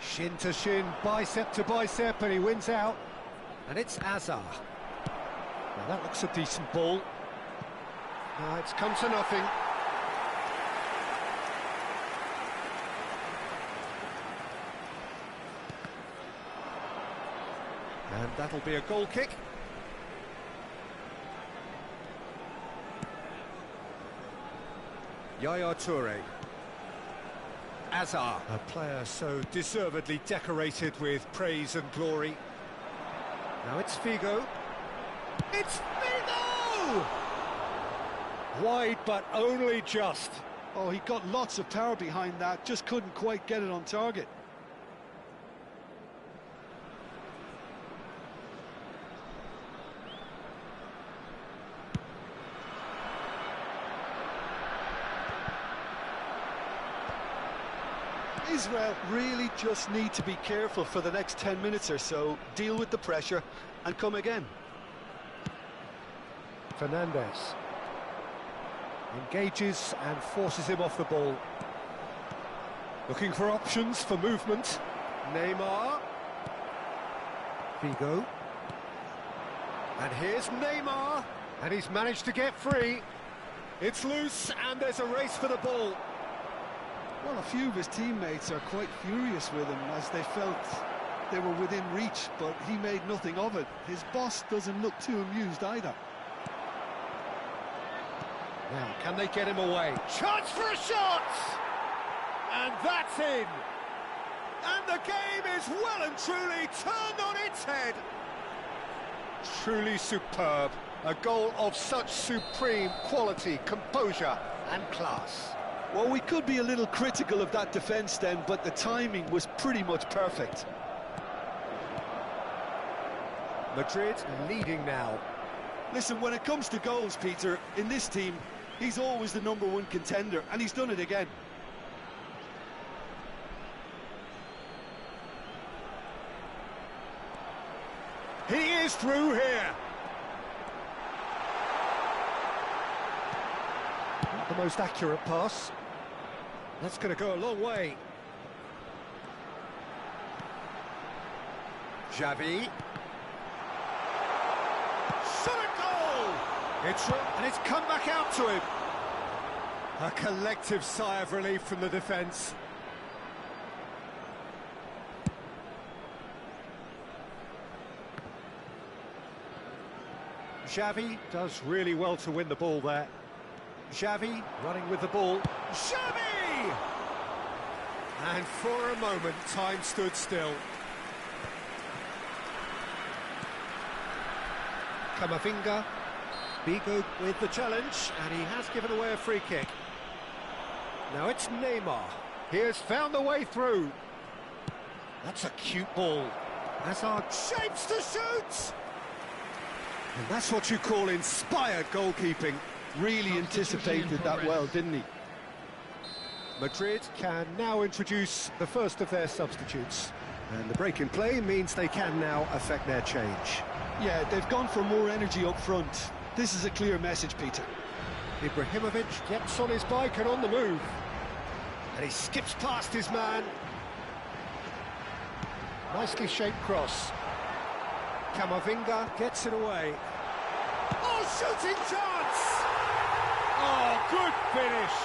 Shin to shin, bicep to bicep, and he wins out. And it's Azar. Now that looks a decent ball. Now it's come to nothing. And that'll be a goal kick. Yaya Toure. Azar, a player so deservedly decorated with praise and glory. Now it's Figo. It's Figo! Wide, but only just. Oh, he got lots of power behind that, just couldn't quite get it on target. Israel really just need to be careful for the next 10 minutes or so, deal with the pressure and come again. Fernandez engages and forces him off the ball. Looking for options for movement. Neymar. Figo. And here's Neymar. And he's managed to get free. It's loose and there's a race for the ball. Well, a few of his teammates are quite furious with him as they felt they were within reach, but he made nothing of it. His boss doesn't look too amused either. Now, can they get him away? Chance for a shot! And that's in! And the game is well and truly turned on its head. Truly superb. A goal of such supreme quality, composure and class. Well, we could be a little critical of that defence then, but the timing was pretty much perfect. Madrid leading now. Listen, when it comes to goals, Peter, in this team, he's always the #1 contender, and he's done it again. He is through here. Not the most accurate pass. That's going to go a long way. Xavi. Shot a goal! And it's come back out to him. A collective sigh of relief from the defence. Xavi does really well to win the ball there. Xavi running with the ball. Xavi! And for a moment, time stood still. Kamavinga, Bigo with the challenge, and he has given away a free kick. Now it's Neymar. He has found the way through. That's a cute ball. Hazard shapes to shoot! And that's what you call inspired goalkeeping. Really anticipated that well, didn't he? Madrid can now introduce the first of their substitutes. And the break in play means they can now affect their change. Yeah, they've gone for more energy up front. This is a clear message, Peter. Ibrahimovic gets on his bike and on the move. And he skips past his man. Nicely shaped cross. Kamavinga gets it away. Oh, shooting chance! Oh, good finish!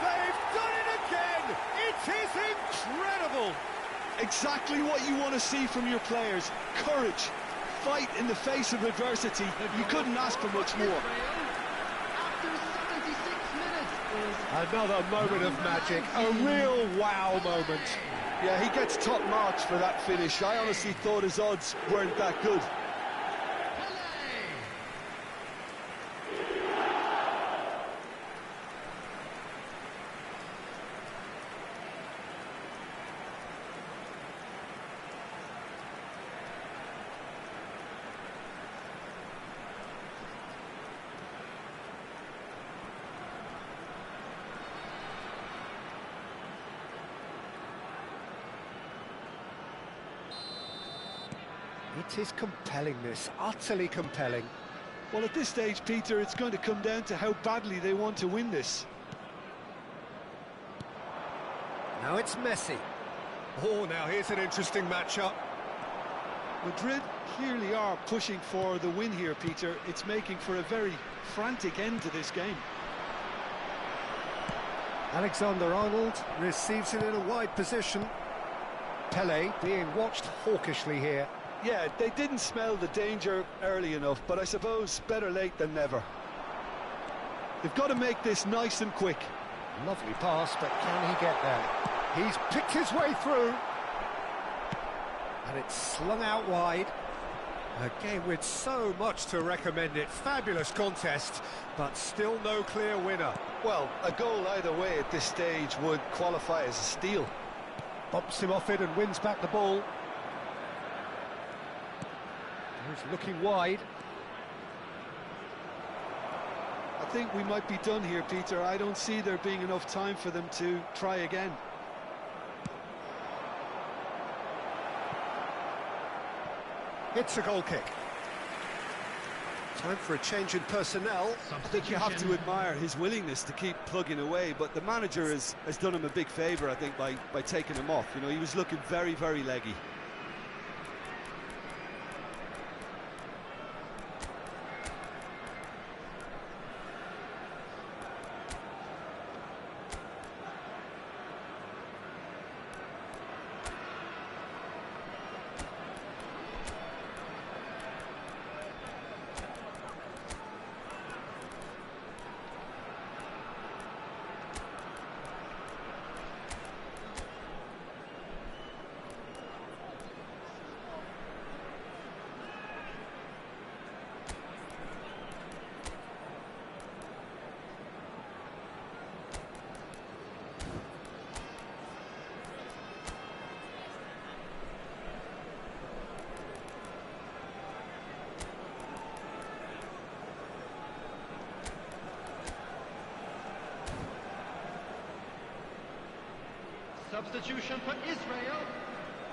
They've done it again! It is incredible! Exactly what you want to see from your players. Courage, fight in the face of adversity. You couldn't ask for much more. After 76 minutes is Another moment of magic, a real wow moment. Yeah, he gets top marks for that finish. I honestly thought his odds weren't that good. It is compelling, this, utterly compelling. Well, at this stage, Peter, it's going to come down to how badly they want to win this. Now it's Messi. Oh, now here's an interesting matchup. Madrid clearly are pushing for the win here, Peter. It's making for a very frantic end to this game. Alexander-Arnold receives it in a wide position. Pele being watched hawkishly here. Yeah, they didn't smell the danger early enough, but I suppose better late than never. They've got to make this nice and quick. Lovely pass, but can he get there? He's picked his way through. And it's slung out wide. A game with so much to recommend it. Fabulous contest, but still no clear winner. Well, a goal either way at this stage would qualify as a steal. Bumps him off it and wins back the ball. He's looking wide. I think we might be done here, Peter. I don't see there being enough time for them to try again. It's a goal kick. Time for a change in personnel. I think you have to admire his willingness to keep plugging away, but the manager has done him a big favour, I think, by taking him off. You know, he was looking very, very leggy. substitution for Israel.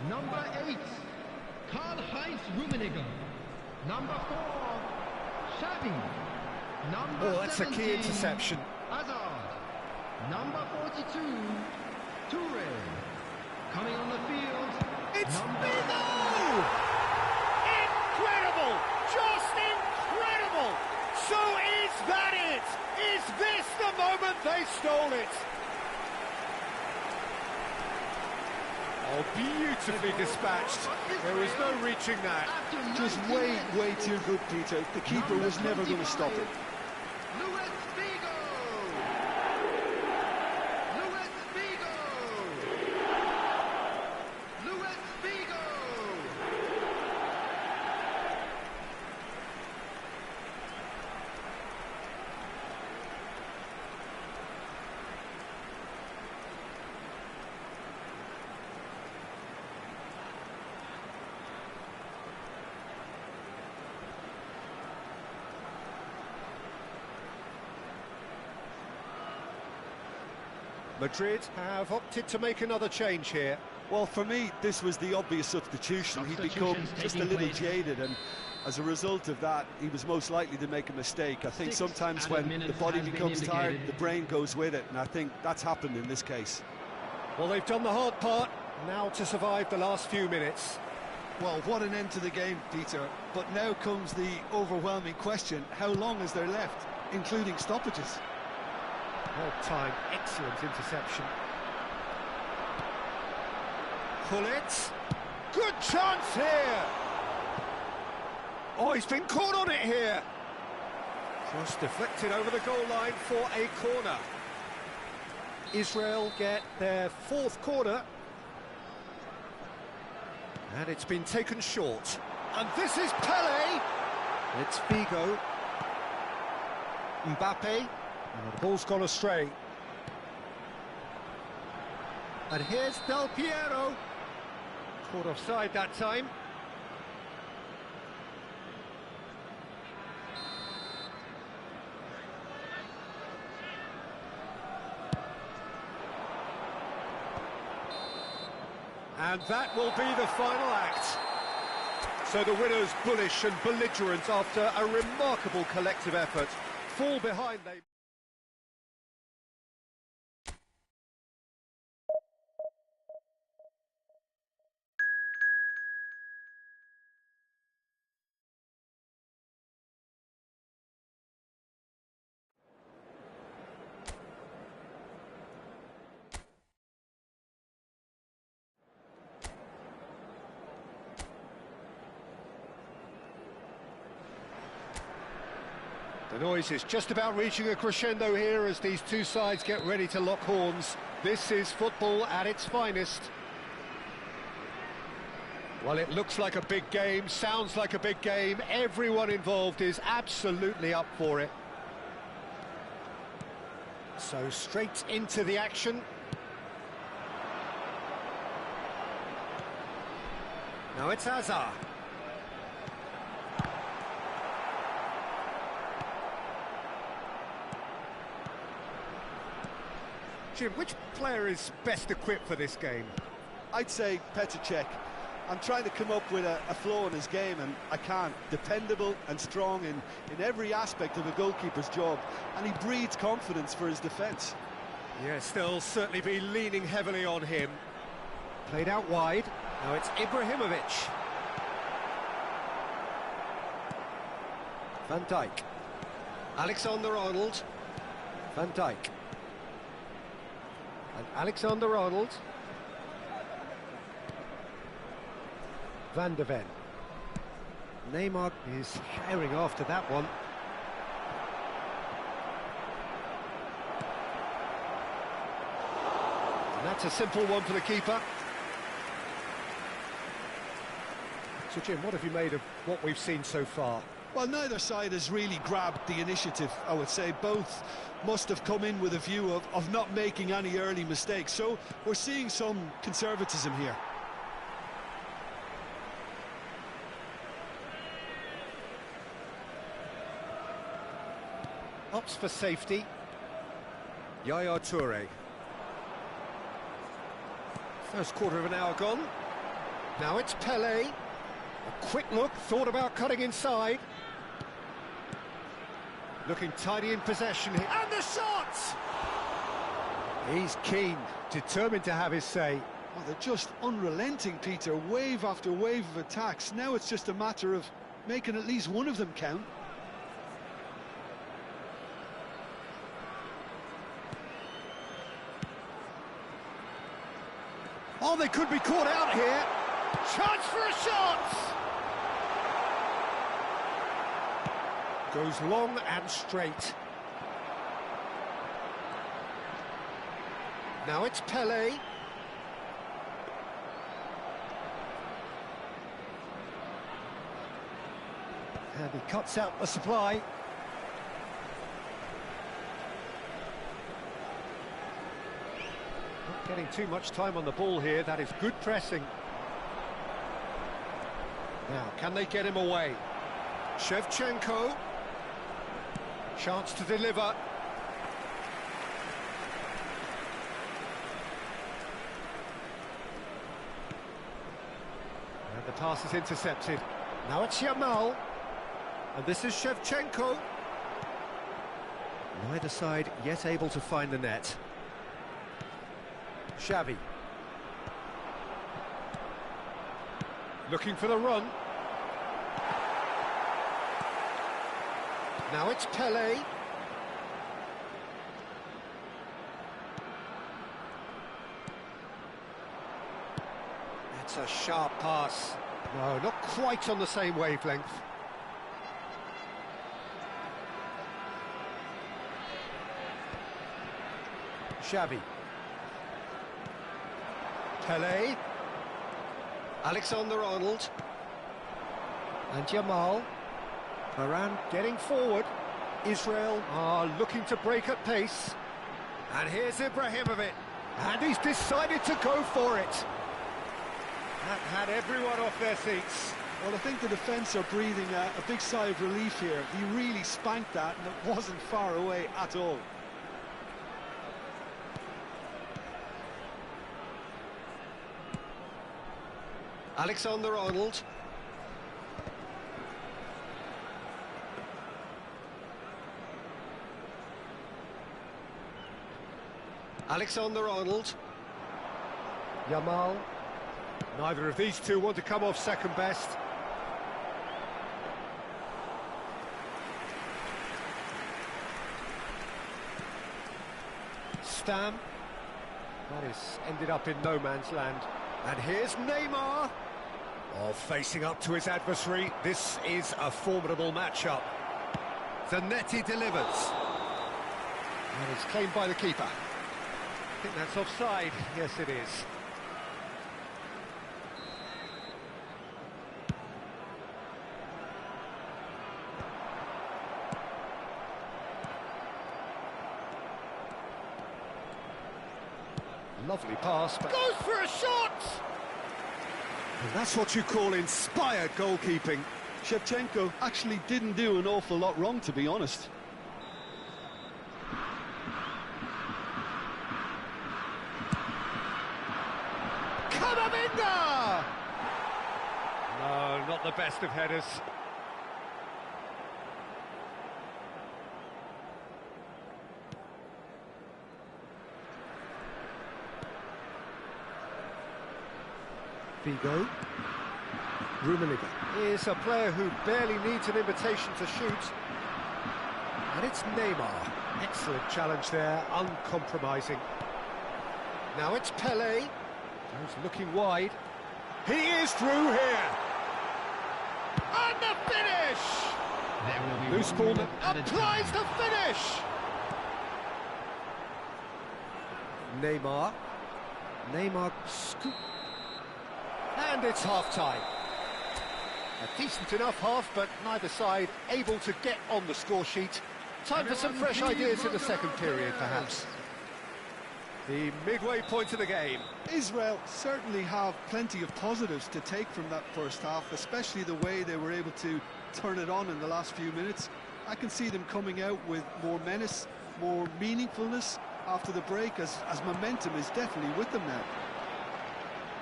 Number 8, Karl-Heinz Rummenigge. Number 4, Xavi. Number Oh, that's 17, a key interception. Hazard. Number 42, Toure. Coming on the field. It's number Bigo! Incredible! Just incredible! So is that it? Is this the moment they stole it? Oh, beautifully dispatched. There was no reaching that. Just way, way too good, Peter. The keeper was never going to stop it. Madrid have opted to make another change here. Well, for me, this was the obvious substitution. He'd become just a little jaded, and as a result of that, he was most likely to make a mistake. I think sometimes when the body becomes tired, the brain goes with it, and I think that's happened in this case. Well, they've done the hard part, now to survive the last few minutes. Well, what an end to the game, Peter. But now comes the overwhelming question: how long is there left, including stoppages? Well timed, excellent interception. Pullet. Good chance here! Oh, he's been caught on it here! Cross deflected over the goal line for a corner. Israel get their fourth corner. And it's been taken short. And this is Pele! It's Figo. Mbappe. And the ball's gone astray. And here's Del Piero. Caught offside that time. And that will be the final act. So the winners, bullish and belligerent after a remarkable collective effort, fall behind they... The noise is just about reaching a crescendo here as these two sides get ready to lock horns. This is football at its finest. Well, it looks like a big game, sounds like a big game. Everyone involved is absolutely up for it. So straight into the action. Now it's Hazard. Jim, which player is best equipped for this game? I'd say Petr Cech. I'm trying to come up with a flaw in his game, and I can't. Dependable and strong in every aspect of a goalkeeper's job, and he breeds confidence for his defence. Yes, they'll certainly be leaning heavily on him. Played out wide. Now it's Ibrahimovic. Van Dijk. Alexander-Arnold. Van Dijk. And Alexander-Arnold. Van de Ven. Neymar is showering after that one. And that's a simple one for the keeper. So, Jim, what have you made of what we've seen so far? Well, neither side has really grabbed the initiative, I would say. Both must have come in with a view of not making any early mistakes. So we're seeing some conservatism here. Opts for safety. Yaya Toure. First quarter of an hour gone. Now it's Pele. A quick look, thought about cutting inside. Looking tidy in possession here. And the shot! He's keen, determined to have his say. Oh, they're just unrelenting, Peter. Wave after wave of attacks. Now it's just a matter of making at least one of them count. Oh, they could be caught out here. Chance for a shot! Goes long and straight. Now it's Pele. And he cuts out the supply. Not getting too much time on the ball here. That is good pressing. Now, can they get him away? Shevchenko. Chance to deliver. And the pass is intercepted. Now it's Yamal. And this is Shevchenko. Neither side yet able to find the net. Xavi. Looking for the run. Now it's Pele. That's a sharp pass. No, not quite on the same wavelength. Xavi. Pele. Alexander-Arnold. And Yamal. Varane getting forward. Israel are looking to break at pace. And here's Ibrahimovic. And he's decided to go for it. That had everyone off their seats. Well, I think the defence are breathing a big sigh of relief here. He really spanked that, and it wasn't far away at all. Alexander-Arnold. Alexander-Arnold. Yamal. Neither of these two want to come off second best. Stam. That is ended up in no man's land. And here's Neymar. Oh, facing up to his adversary. This is a formidable matchup. Zanetti delivers. And it's claimed by the keeper. I think that's offside. Yes, it is. Lovely pass, but goes for a shot! And that's what you call inspired goalkeeping. Shevchenko actually didn't do an awful lot wrong, to be honest. Camavinga! No, not the best of headers. Figo. Rummenigge is a player who barely needs an invitation to shoot. And it's Neymar. Excellent challenge there, uncompromising. Now it's Pele. He's looking wide. He is through here. And the finish! There will be Loose ball applies the finish! Neymar. Neymar scoop. And it's half-time. A decent enough half, but neither side able to get on the score sheet. Time for some fresh ideas in the second period, perhaps. The midway point of the game. Israel certainly have plenty of positives to take from that first half, especially the way they were able to turn it on in the last few minutes. I can see them coming out with more menace, more meaningfulness after the break, as momentum is definitely with them now.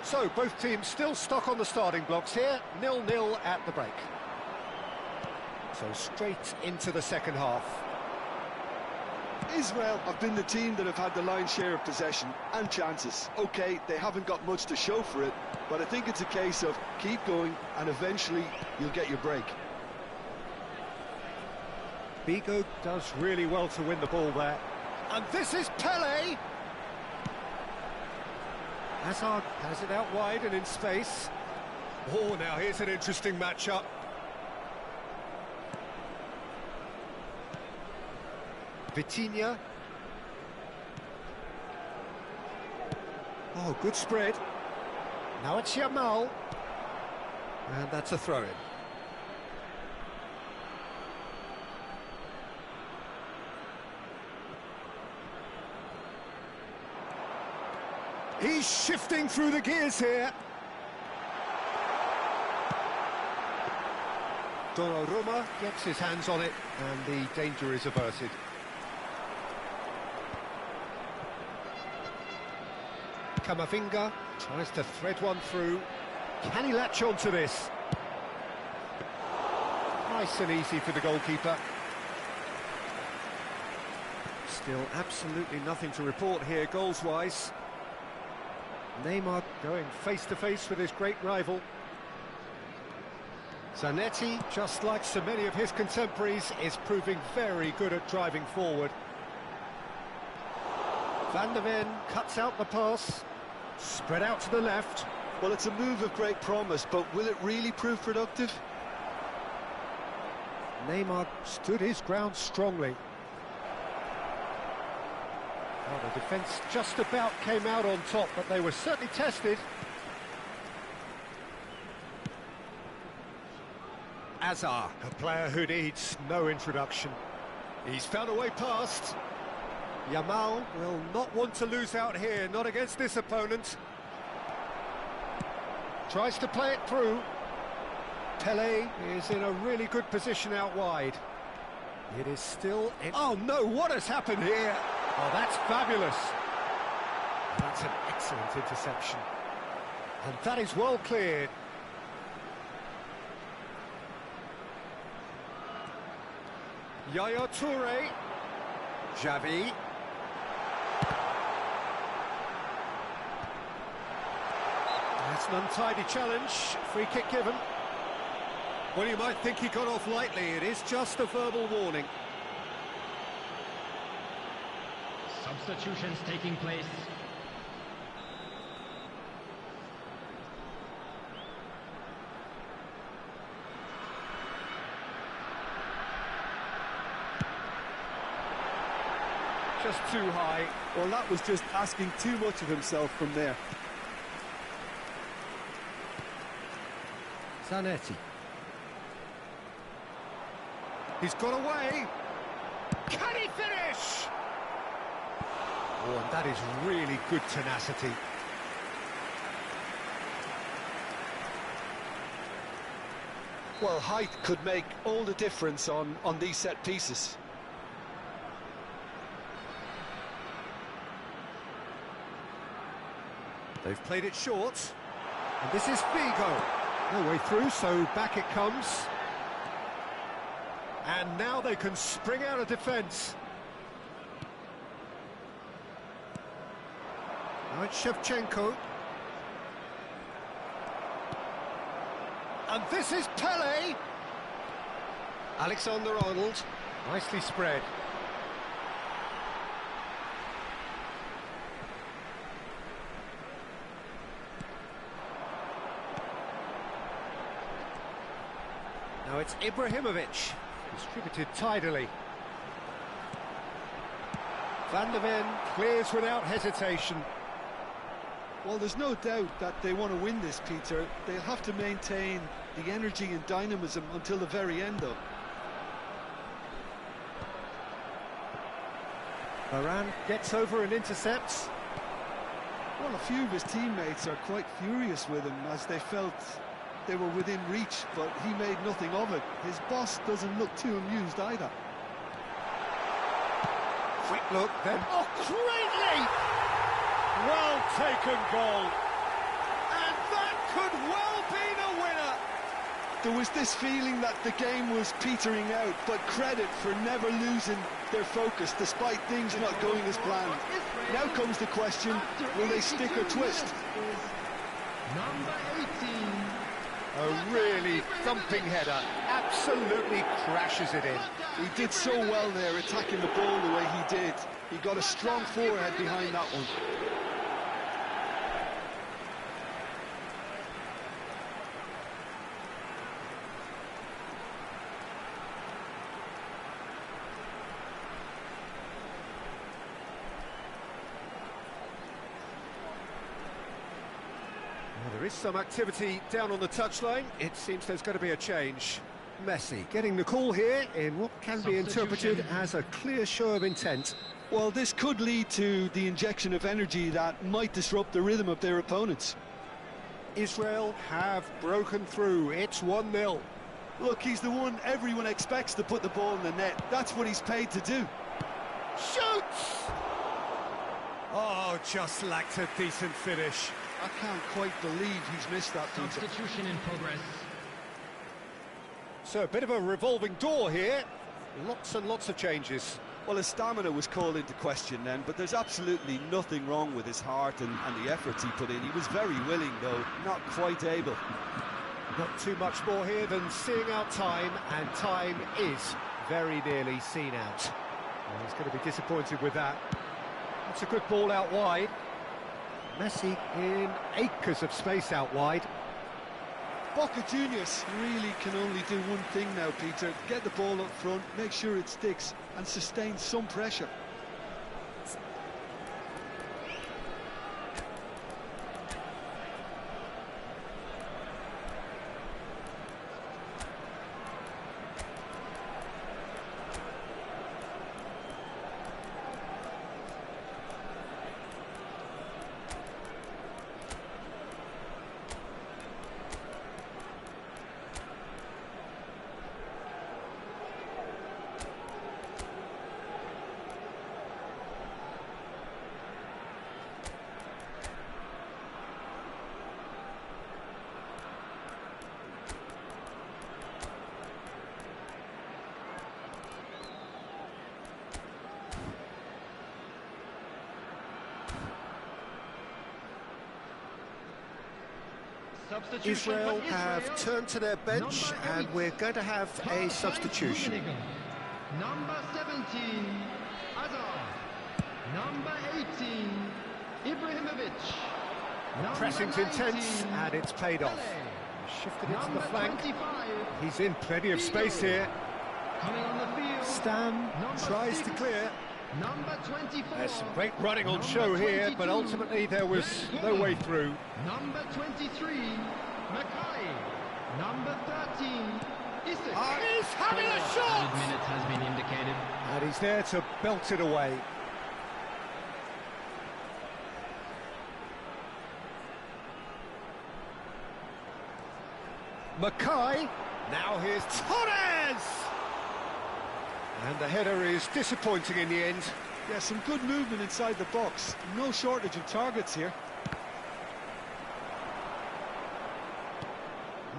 So, both teams still stuck on the starting blocks here, 0-0 at the break. So, straight into the second half. Israel have been the team that have had the lion's share of possession and chances. OK, they haven't got much to show for it, but I think it's a case of keep going and eventually you'll get your break. Figo does really well to win the ball there. And this is Pele! Hazard has it out wide and in space. Oh, now here's an interesting matchup. Vitinha. Oh, good spread. Now it's Yamal. And that's a throw-in. He's shifting through the gears here. Donnarumma gets his hands on it, and the danger is averted. Camavinga tries to thread one through. Can he latch on to this? Nice and easy for the goalkeeper. Still absolutely nothing to report here, goals-wise. Neymar going face-to-face with his great rival. Zanetti, just like so many of his contemporaries, is proving very good at driving forward. Van der Ven cuts out the pass, spread out to the left. Well, it's a move of great promise, but will it really prove productive? Neymar stood his ground strongly. Well, the defence just about came out on top, but they were certainly tested. Azar, a player who needs no introduction. He's found a way past. Yamal will not want to lose out here, not against this opponent. Tries to play it through. Pelé is in a really good position out wide. It is still in... Oh no, what has happened here? Oh, that's fabulous. That's an excellent interception. And that is well cleared. Yaya Toure. Xavi. That's an untidy challenge. Free kick given. Well, you might think he got off lightly. It is just a verbal warning. Substitutions taking place. Just too high. Well, that was just asking too much of himself from there. Zanetti. He's got away. Can he finish? Oh, and that is really good tenacity. Well, height could make all the difference on these set pieces. They've played it short. And this is Figo. No way through, so back it comes. And now they can spring out of defence. Now it's Shevchenko. And this is Pelé. Alexander-Arnold. Nicely spread. Now it's Ibrahimovic. Distributed tidily. Van der Ven clears without hesitation. Well, there's no doubt that they want to win this, Peter. They'll have to maintain the energy and dynamism until the very end, though. Varane gets over and intercepts. Well, a few of his teammates are quite furious with him as they felt they were within reach, but he made nothing of it. His boss doesn't look too amused either. Quick look, then... Oh, great leap! Well taken goal. And that could well be the winner. There was this feeling that the game was petering out, but credit for never losing their focus despite things not going as planned. Now comes the question, will they stick or twist? Number 18. A really thumping header, absolutely crashes it in. He did so well there, attacking the ball the way he did. He got a strong forehead behind that one. There is some activity down on the touchline. It seems there's going to be a change. Messi getting the call here in what can be interpreted as a clear show of intent. Well, this could lead to the injection of energy that might disrupt the rhythm of their opponents. Israel have broken through. It's 1-0. Look, he's the one everyone expects to put the ball in the net. That's what he's paid to do. Shoots! Oh, just lacked a decent finish. I can't quite believe he's missed that, Peter. Substitution in progress. So a bit of a revolving door here. Lots and lots of changes. Well, his stamina was called into question then, but there's absolutely nothing wrong with his heart and the efforts he put in. He was very willing, though, not quite able. Not too much more here than seeing out time, and time is very nearly seen out. Well, he's going to be disappointed with that. That's a good ball out wide. Messi in acres of space out wide. Boca Juniors really can only do one thing now, Peter. Get the ball up front, make sure it sticks, and sustain some pressure. Israel have turned to their bench, and we're going to have a substitution. Number 17, Azar. Number 18, Ibrahimovic. Pressing's intense, and it's paid off. Shifted it to the flank. He's in plenty of space here. Coming on the field. Stam tries to clear. Number 24. There's some great running on show here, but ultimately there was no way through. Number 23, Mackay. Number 13, Isaac. He's having a shot! Minutes has been indicated. And he's there to belt it away. Mackay. Now here's Torres! And the header is disappointing in the end. Yeah, some good movement inside the box. No shortage of targets here.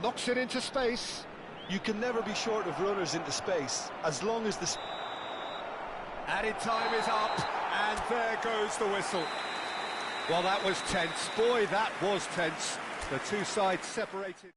Knocks it into space. You can never be short of runners into space, as long as the... Added time is up, and there goes the whistle. Well, that was tense. Boy, that was tense. The two sides separated.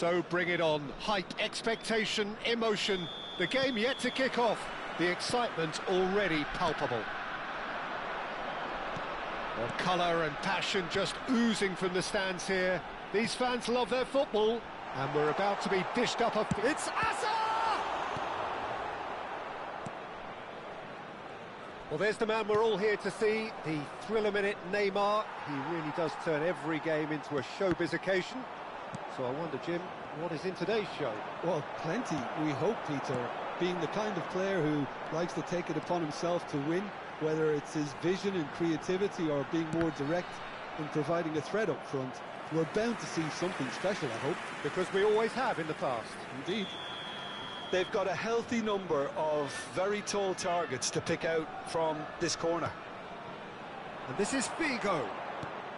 So bring it on. Hype, expectation, emotion. The game yet to kick off. The excitement already palpable. Well, colour and passion just oozing from the stands here. These fans love their football, and we're about to be dished up a... It's Asa! Well, there's the man we're all here to see, the thriller-minute Neymar. He really does turn every game into a showbiz occasion. So I wonder, Jim, what is in today's show? Well, plenty, we hope, Peter. Being the kind of player who likes to take it upon himself to win, whether it's his vision and creativity or being more direct in providing a threat up front, we're bound to see something special, I hope. Because we always have in the past. Indeed. They've got a healthy number of very tall targets to pick out from this corner. And this is Figo.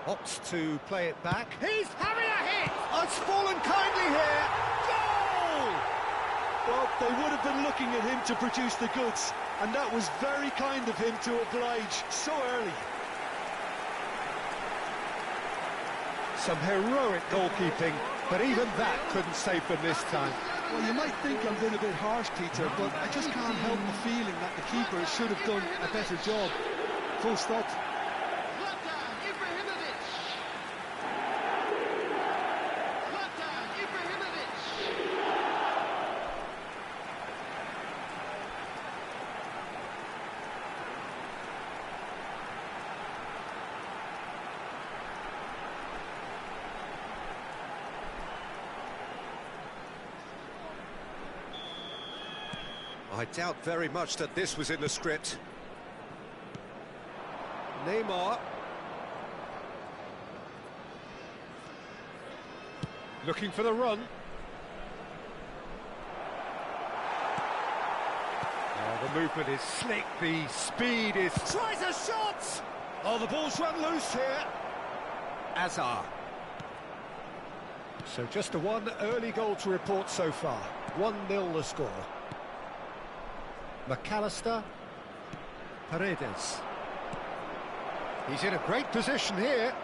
Opts to play it back. He's having a hit! Oh, it's fallen kindly here. Goal! Well, they would have been looking at him to produce the goods, and that was very kind of him to oblige so early. Some heroic goalkeeping, but even that couldn't save them this time. Well, you might think I'm being a bit harsh, Peter, but I just can't help the feeling that the keeper should have done a better job. Full stop. I doubt very much that this was in the script. Neymar. Looking for the run. Oh, the movement is slick, the speed is... Tries a shot! Oh, the ball's run loose here. Azar. So just the one early goal to report so far. 1-0 the score. McAllister, Paredes. He's in a great position here.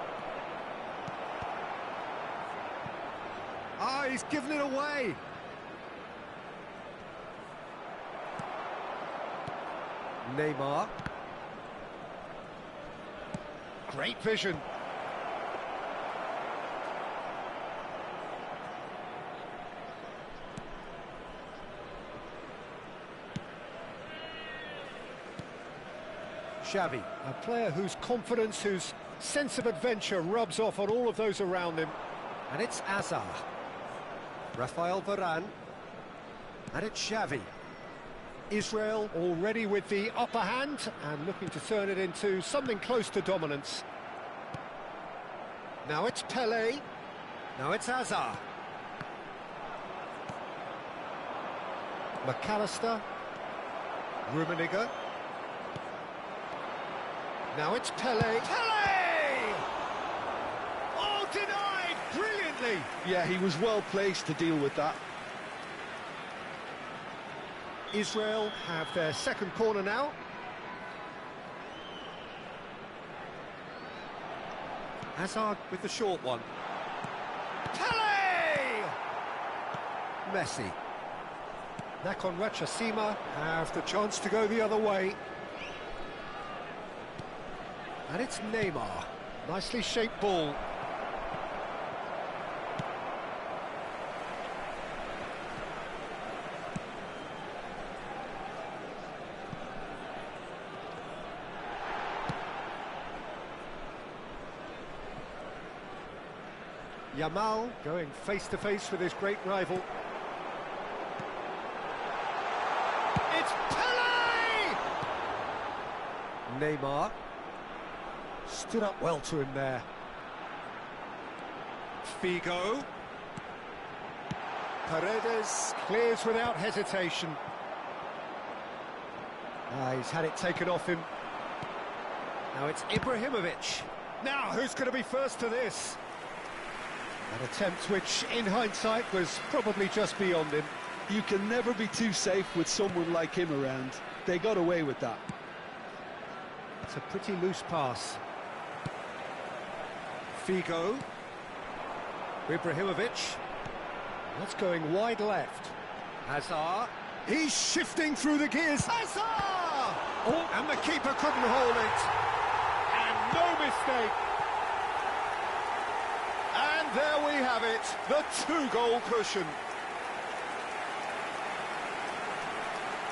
Ah, he's given it away. Neymar. Great vision. Xavi, a player whose confidence, whose sense of adventure rubs off on all of those around him. And it's Hazard. Rafael Varane. And it's Xavi. Israel already with the upper hand and looking to turn it into something close to dominance. Now it's Pelé. Now it's Hazard. McAllister. Rummenigge. Now it's Pelé. Pelé! Oh, denied brilliantly! Yeah, he was well placed to deal with that. Israel have their second corner now. Hazard with the short one. Pelé! Messi. Nakon Rachasima have the chance to go the other way. And it's Neymar. Nicely shaped ball. Yamal going face-to-face with his great rival. It's Pelé! Neymar. Stood up well to him there. Figo. Paredes clears without hesitation. He's had it taken off him. Now it's Ibrahimovic. Now, who's going to be first to this? An attempt which, in hindsight, was probably just beyond him. You can never be too safe with someone like him around. They got away with that. It's a pretty loose pass. Figo. Ibrahimovic. That's going wide left. Hazard. He's shifting through the gears. Hazard! Oh, and the keeper couldn't hold it. And no mistake. And there we have it, the two-goal cushion.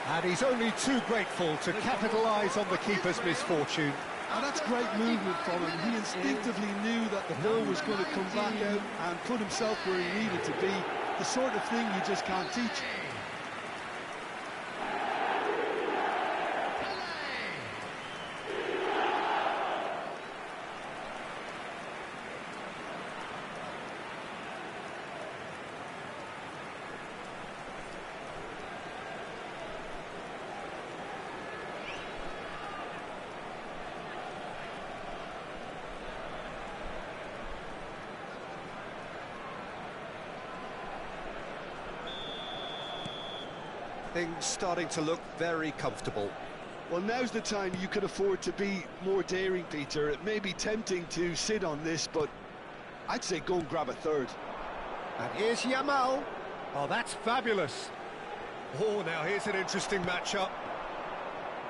And he's only too grateful to capitalise on the keeper's misfortune. And that's great movement from him. He instinctively knew that the ball was going to come back out and put himself where he needed to be. The sort of thing you just can't teach. Things starting to look very comfortable. Well, now's the time you can afford to be more daring, Peter. It may be tempting to sit on this, but I'd say go and grab a third. And here's Yamal. Oh, that's fabulous. Oh, now here's an interesting matchup.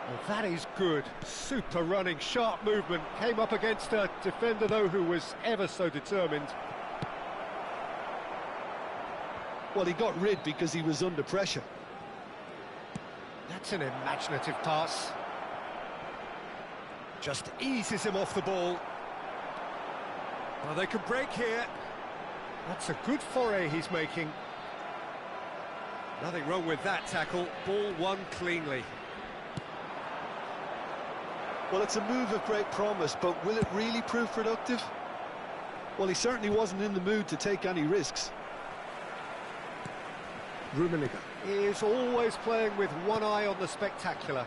Well, that is good. Super running, sharp movement. Came up against a defender, though, who was ever so determined. Well, he got rid because he was under pressure. That's an imaginative pass. Just eases him off the ball. Well, they could break here. That's a good foray he's making. Nothing wrong with that tackle. Ball won cleanly. Well, it's a move of great promise, but will it really prove productive? Well, he certainly wasn't in the mood to take any risks. Rummenigge is always playing with one eye on the spectacular.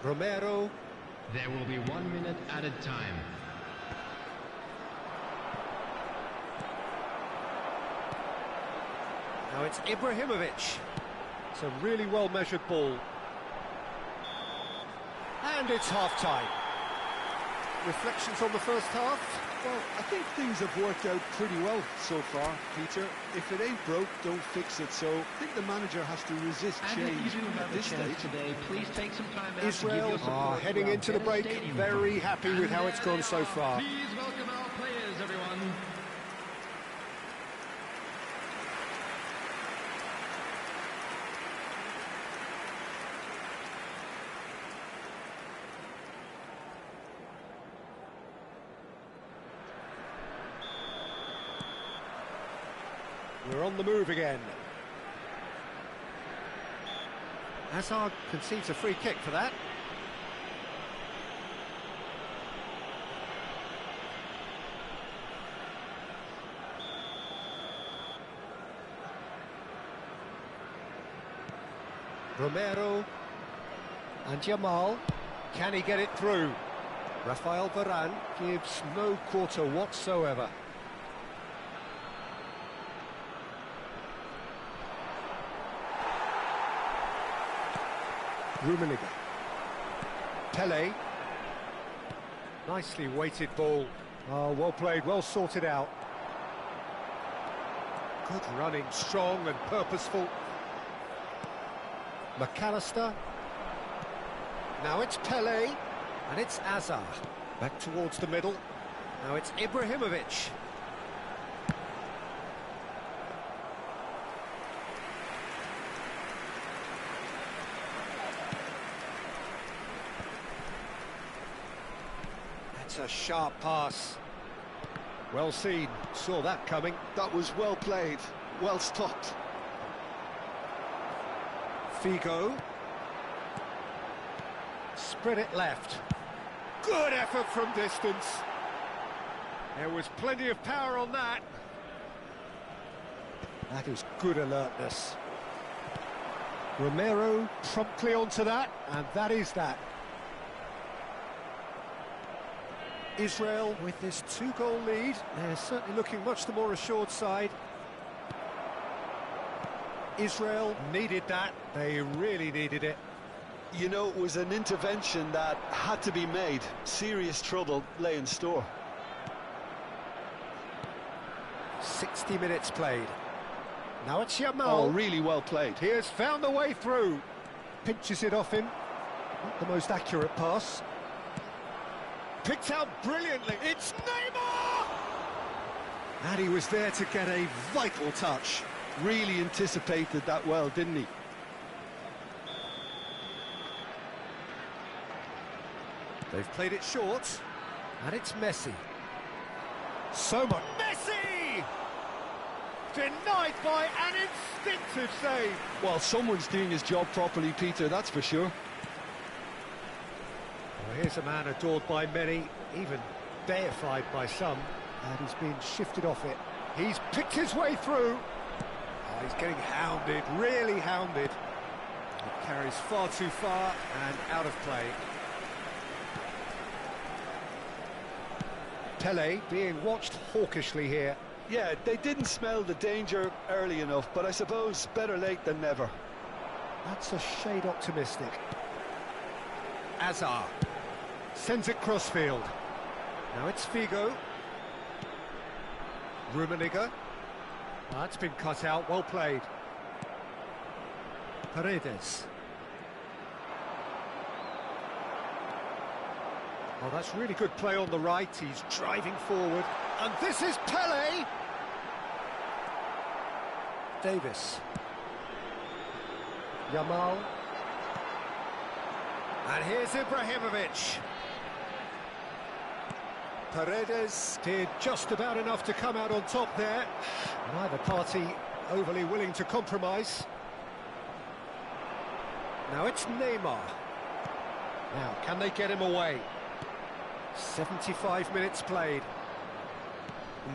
Romero. There will be 1 minute added time. Now it's Ibrahimovic. It's a really well-measured ball. And it's half-time. Reflections on the first half? Well, I think things have worked out pretty well so far, Peter. If it ain't broke, don't fix it. So I think the manager has to resist And change if you do at have a this chance stage. today, please take some time out to give Israel your support are heading to our into the break, stadium. very happy with And how it's there gone they so are. far. Please welcome our players, everyone. We're on the move again. Hazard concedes a free kick for that. Romero and Jamal. Can he get it through? Rafael Varane gives no quarter whatsoever. Rummenigge. Pele. Nicely weighted ball. Oh, well played, well sorted out. Good running, strong and purposeful. McAllister. Now it's Pele, and it's Hazard. Back towards the middle. Now it's Ibrahimovic. That's a sharp pass. Well seen, saw that coming. That was well played, well stopped. Figo. Spread it left. Good effort from distance. There was plenty of power on that. That is good alertness. Romero promptly onto that, and that is that. Israel with this 2-goal lead. They're certainly looking much the more assured side. Israel needed that. They really needed it. You know, it was an intervention that had to be made. Serious trouble lay in store. 60 minutes played. Now it's Jamal. Oh, really well played. He has found the way through. Pinches it off him. Not the most accurate pass. Picked out brilliantly. It's Neymar! And he was there to get a vital touch. Really anticipated that well, didn't he? They've played it short, and it's Messi. So much. Messi! Denied by an instinctive save. Well, someone's doing his job properly, Peter, that's for sure. Well, here's a man adored by many, even deified by some, and he's been shifted off it. He's picked his way through. Oh, he's getting hounded, really hounded. It carries far too far and out of play. Pele being watched hawkishly here. Yeah, they didn't smell the danger early enough, but I suppose better late than never. That's a shade optimistic. Hazard sends it crossfield. Now it's Figo. Rummenigge. That's been cut out, well played. Paredes. Oh, that's really good play on the right. He's driving forward. And this is Pele! Davis. Jamal. And here's Ibrahimovic. Paredes did just about enough to come out on top there. Neither party overly willing to compromise. Now it's Neymar. Now, can they get him away? 75 minutes played.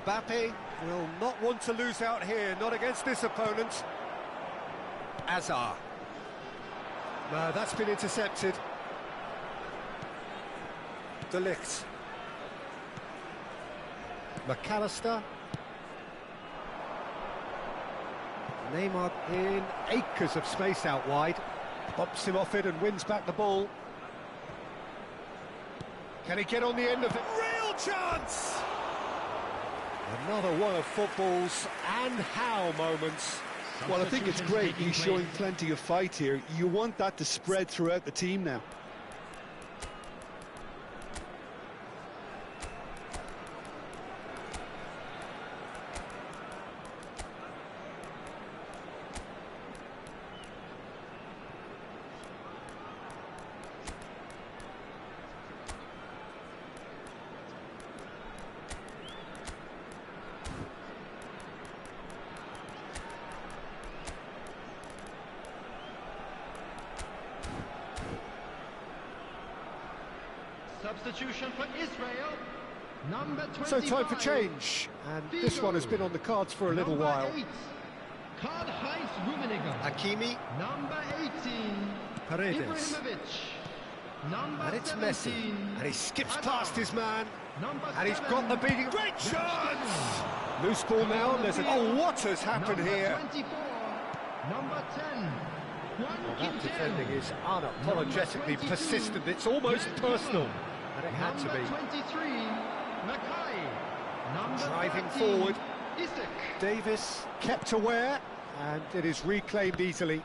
Mbappe will not want to lose out here, not against this opponent. Hazard. No, that's been intercepted. De Ligt. McAllister. Neymar in acres of space out wide. Bumps him off it and wins back the ball. Can he get on the end of it? Real chance! Another one of football's and how moments. Well, I think it's great. He's showing plenty of fight here. You want that to spread throughout the team now. Substitution for Israel. Number 25. So time for change, and this one has been on the cards for a little while. 8. Karl-Heinz Rummenigge. Hakimi. Number 18. Paredes. Ibrahimovic. Number And it's 17. Messi, and he skips Hazard. past his man, Number and he's 7. got the beating. Great chance! Loose ball now, there's an... Oh, what has happened Number here? 24. Number 10. Juan That defending Quintero. is unapologetically persistent, it's almost personal, and it had to Number be. 23. Mackay. Number Driving 13. forward. Isak. Davis kept aware, and it is reclaimed easily.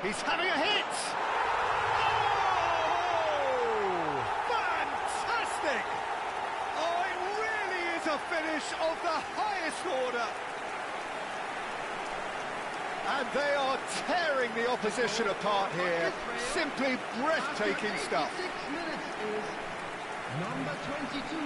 He's having a hit! Oh! Fantastic! Oh, it really is a finish of the highest order! And they are tearing the opposition apart here. Simply breathtaking stuff. 6 minutes is number 22.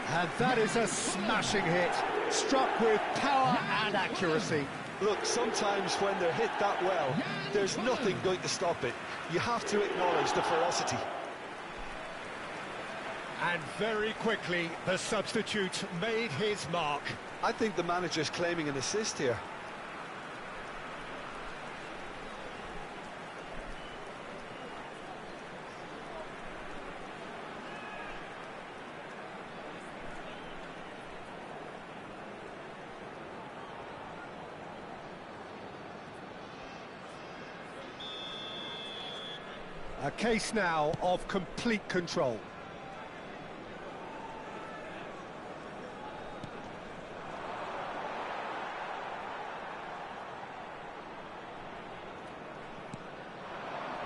And that is a smashing hit, struck with power and accuracy. Look, sometimes when they're hit that well, there's nothing going to stop it. You have to acknowledge the ferocity. And very quickly, the substitute made his mark. I think the manager's claiming an assist here. A case now of complete control.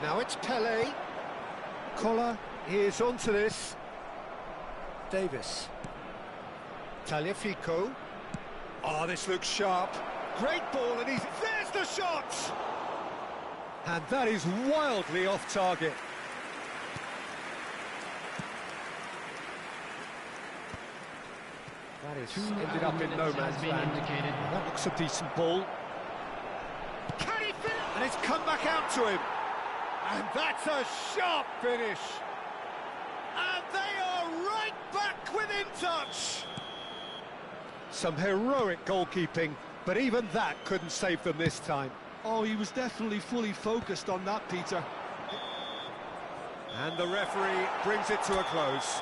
Now it's Pele. Collar is onto this. Davis. Tagliafico. Oh, this looks sharp. Great ball, and there's the shot! And that is wildly off target. That is ended up in no man's land. That looks a decent ball. Can he finish? And it's come back out to him. And that's a sharp finish. And they are right back within touch. Some heroic goalkeeping, but even that couldn't save them this time. Oh, he was definitely fully focused on that, Peter. And the referee brings it to a close.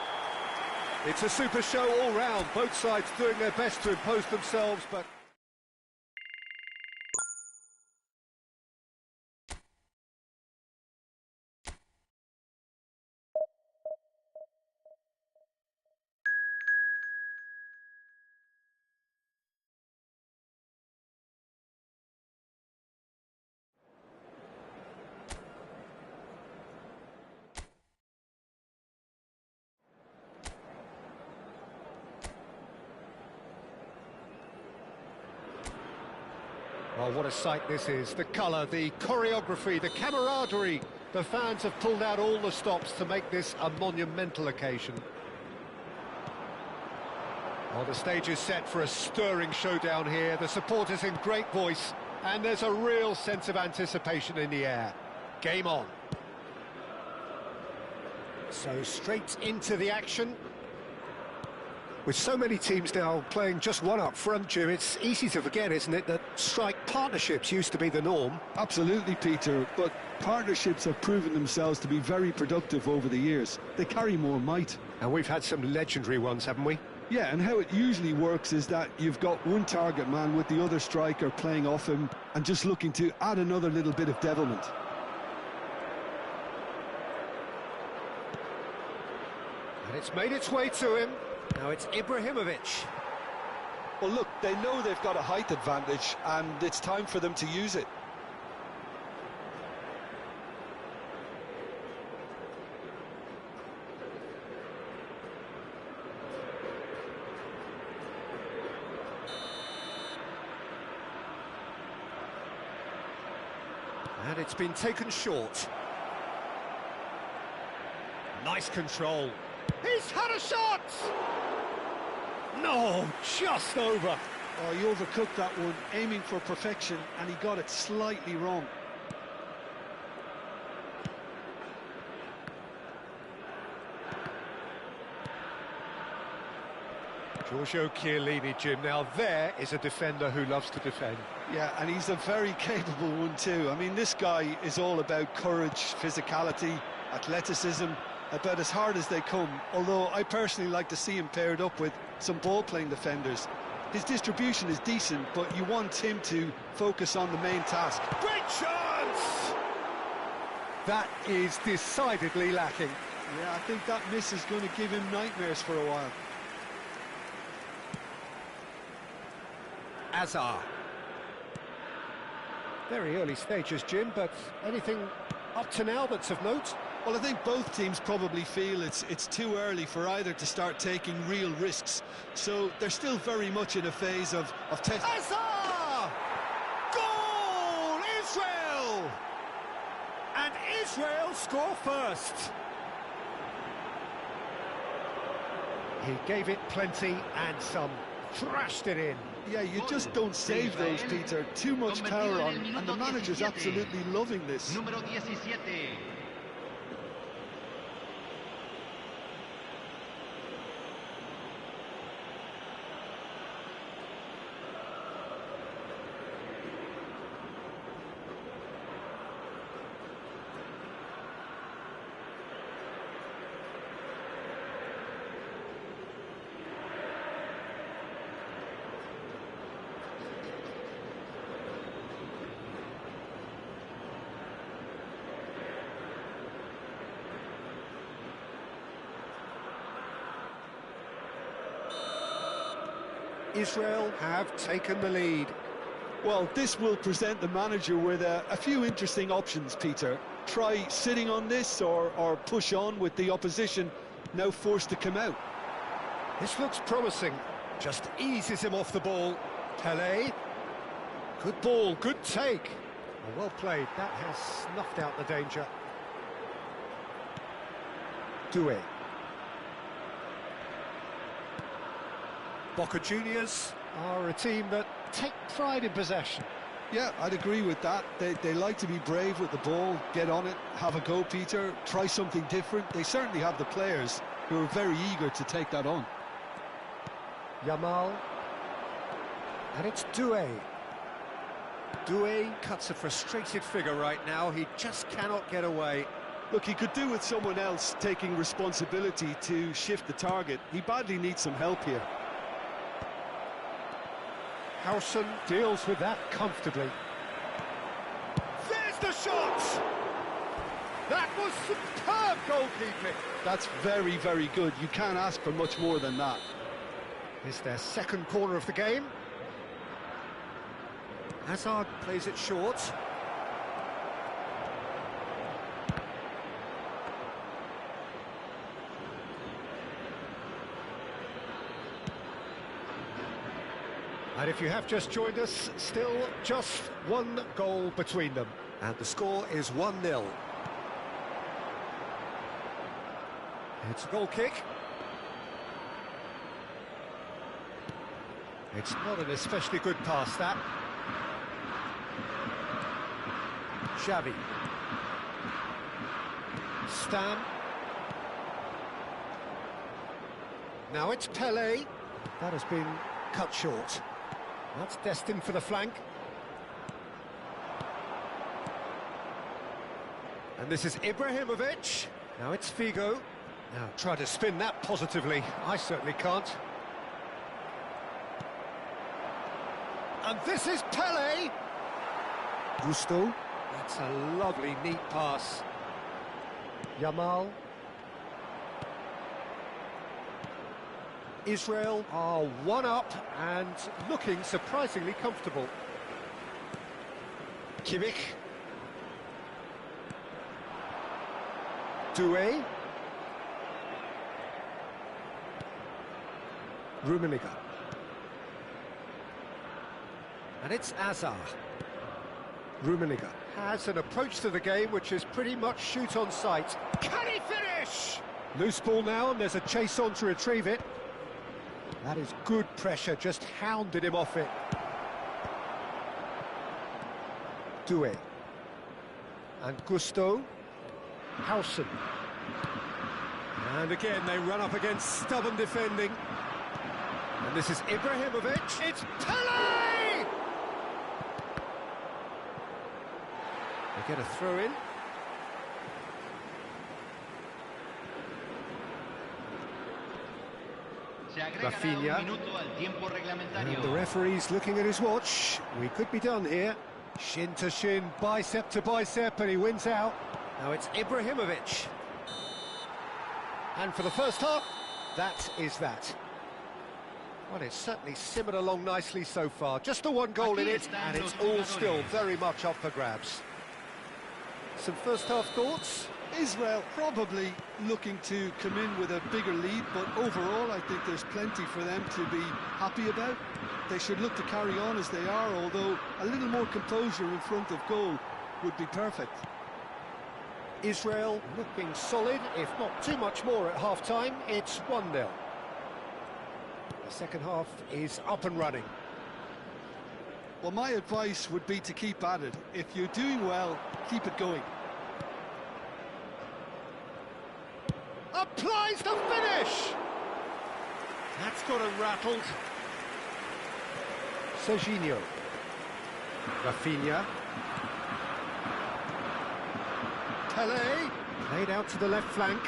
It's a super show all round, both sides doing their best to impose themselves, but... Well, what a sight this is. The colour, the choreography, the camaraderie. The fans have pulled out all the stops to make this a monumental occasion. Well, the stage is set for a stirring showdown here. The supporters in great voice, and there's a real sense of anticipation in the air. Game on. So straight into the action. With so many teams now playing just one up front, Jim, it's easy to forget, isn't it, that strike partnerships used to be the norm. Absolutely, Peter, but partnerships have proven themselves to be very productive over the years. They carry more might. And we've had some legendary ones, haven't we? Yeah, and how it usually works is that you've got one target man with the other striker playing off him and just looking to add another little bit of devilment. And it's made its way to him. Now it's Ibrahimovic. Well, look, they know they've got a height advantage, and it's time for them to use it. And it's been taken short. Nice control. He's had a shot! No, just over. Oh, he overcooked that one, aiming for perfection, and he got it slightly wrong. Giorgio Chiellini, Jim. Now there is a defender who loves to defend. Yeah, and he's a very capable one too. I mean, this guy is all about courage, physicality, athleticism, about as hard as they come, although I personally like to see him paired up with some ball-playing defenders. His distribution is decent, but you want him to focus on the main task. Great chance! That is decidedly lacking. Yeah, I think that miss is going to give him nightmares for a while. Azar. Very early stages, Jim, but anything up to now that's of note? Well, I think both teams probably feel it's too early for either to start taking real risks. So they're still very much in a phase of test. Azar! Goal! Israel! And Israel score first. He gave it plenty and some. Thrashed it in. Yeah, you just don't save those, Peter. Too much power on, and the manager's absolutely loving this. Número 17. Israel have taken the lead. Well, this will present the manager with a few interesting options, Peter. Try sitting on this or push on with the opposition now forced to come out. This looks promising. Just eases him off the ball. Pele. Good ball, good take. Well played. That has snuffed out the danger. Doué. Boca Juniors are a team that take pride in possession. Yeah, I'd agree with that. They like to be brave with the ball, get on it, have a go, Peter, try something different. They certainly have the players who are very eager to take that on. Yamal. And it's Doué. Doué cuts a frustrated figure right now. He just cannot get away. Look, he could do with someone else taking responsibility to shift the target. He badly needs some help here. Howson deals with that comfortably. There's the shot! That was superb goalkeeping. That's very, very good. You can't ask for much more than that. It's their second corner of the game. Hazard plays it short. And if you have just joined us, still just one goal between them. And the score is 1-0. It's a goal kick. It's not an especially good pass, that. Xavi. Stan. Now it's Pele. That has been cut short. That's destined for the flank. And this is Ibrahimovic. Now it's Figo. Now try to spin that positively. I certainly can't. And this is Pele. Gusto. That's a lovely, neat pass. Yamal. Israel are one up and looking surprisingly comfortable. Kimmich. Doué. Rummenigge. And it's Azar. Rummenigge has an approach to the game which is pretty much shoot on sight. Can he finish? Loose ball now, and there's a chase on to retrieve it. That is good pressure, just hounded him off it. Doué. And Gusto. Howson. And again, they run up against stubborn defending. And this is Ibrahimovic. It's Pele! They get a throw in. Rafinha. And the referee's looking at his watch. We could be done here. Shin to shin, bicep to bicep, and he wins out. Now it's Ibrahimovic. And for the first half, that is that. Well, it's certainly simmered along nicely so far. Just the one goal in it, and it's all still very much up for grabs. Some first-half thoughts? Israel probably looking to come in with a bigger lead, but overall I think there's plenty for them to be happy about. They should look to carry on as they are, although a little more composure in front of goal would be perfect. Israel looking solid, if not too much more at half-time. It's 1-0. The second half is up and running. Well, my advice would be to keep at it. If you're doing well, keep it going. Applies the finish! That's got him rattled. Serginho. Rafinha. Pele. Played out to the left flank.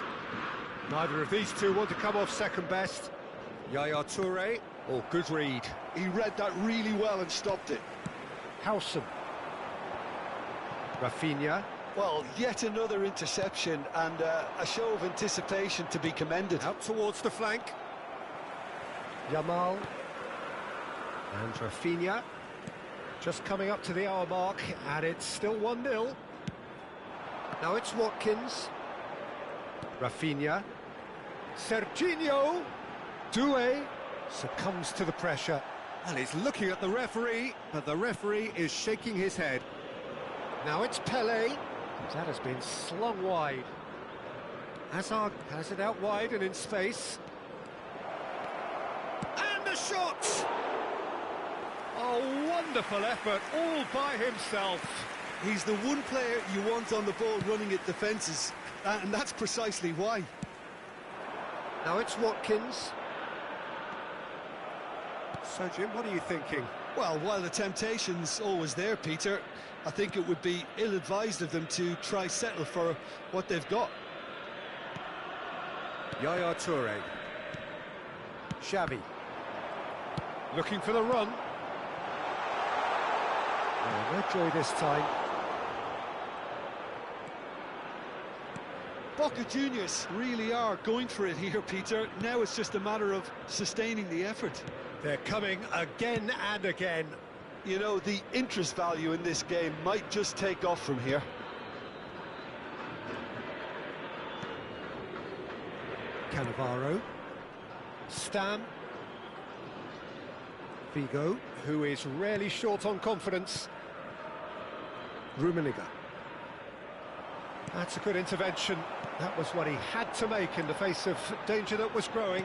Neither of these two want to come off second best. Yaya Toure. Oh, good read. He read that really well and stopped it. Howson. Rafinha. Well, yet another interception and a show of anticipation to be commended. Out towards the flank. Yamal. And Rafinha. Just coming up to the hour mark, and it's still 1-0. Now it's Watkins. Rafinha. Serginho. Doué succumbs to the pressure. And he's looking at the referee, but the referee is shaking his head. Now it's Pele. That has been slung wide. Hazard has it out wide and in space. And a shot! A wonderful effort, all by himself. He's the one player you want on the ball running at defences, and that's precisely why. Now it's Watkins. So, Jim, what are you thinking? Well, while the temptation's always there, Peter, I think it would be ill-advised of them to try settle for what they've got. Yaya Toure. Xavi. Looking for the run. Oh, no joy this time. Boca Juniors really are going for it here, Peter. Now it's just a matter of sustaining the effort. They're coming again and again. You know, the interest value in this game might just take off from here. Cannavaro. Stam. Figo, who is rarely short on confidence. Rummenigge. That's a good intervention. That was what he had to make in the face of danger that was growing.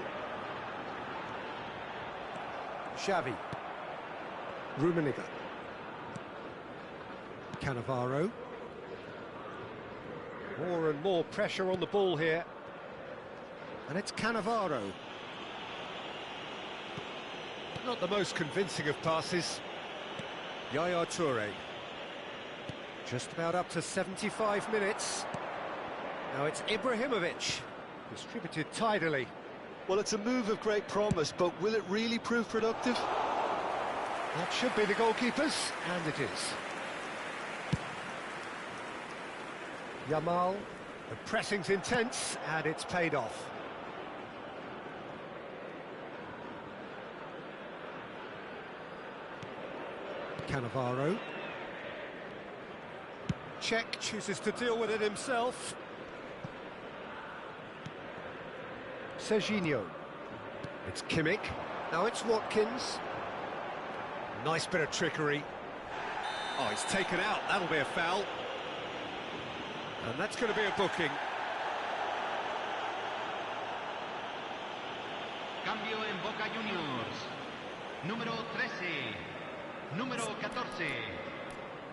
Xavi. Rummenigge. Cannavaro. More and more pressure on the ball here. And it's Cannavaro. Not the most convincing of passes. Yaya Toure. Just about up to 75 minutes. Now it's Ibrahimovic. Distributed tidily. Well, it's a move of great promise, but will it really prove productive? That should be the goalkeepers, and it is. Yamal. The pressing's intense, and it's paid off. Cannavaro. Czech chooses to deal with it himself. Serginho. It's Kimmich. Now it's Watkins. Nice bit of trickery. Oh, he's taken out. That'll be a foul. And that's going to be a booking. Cambio en Boca Juniors. Número 13. Número 14.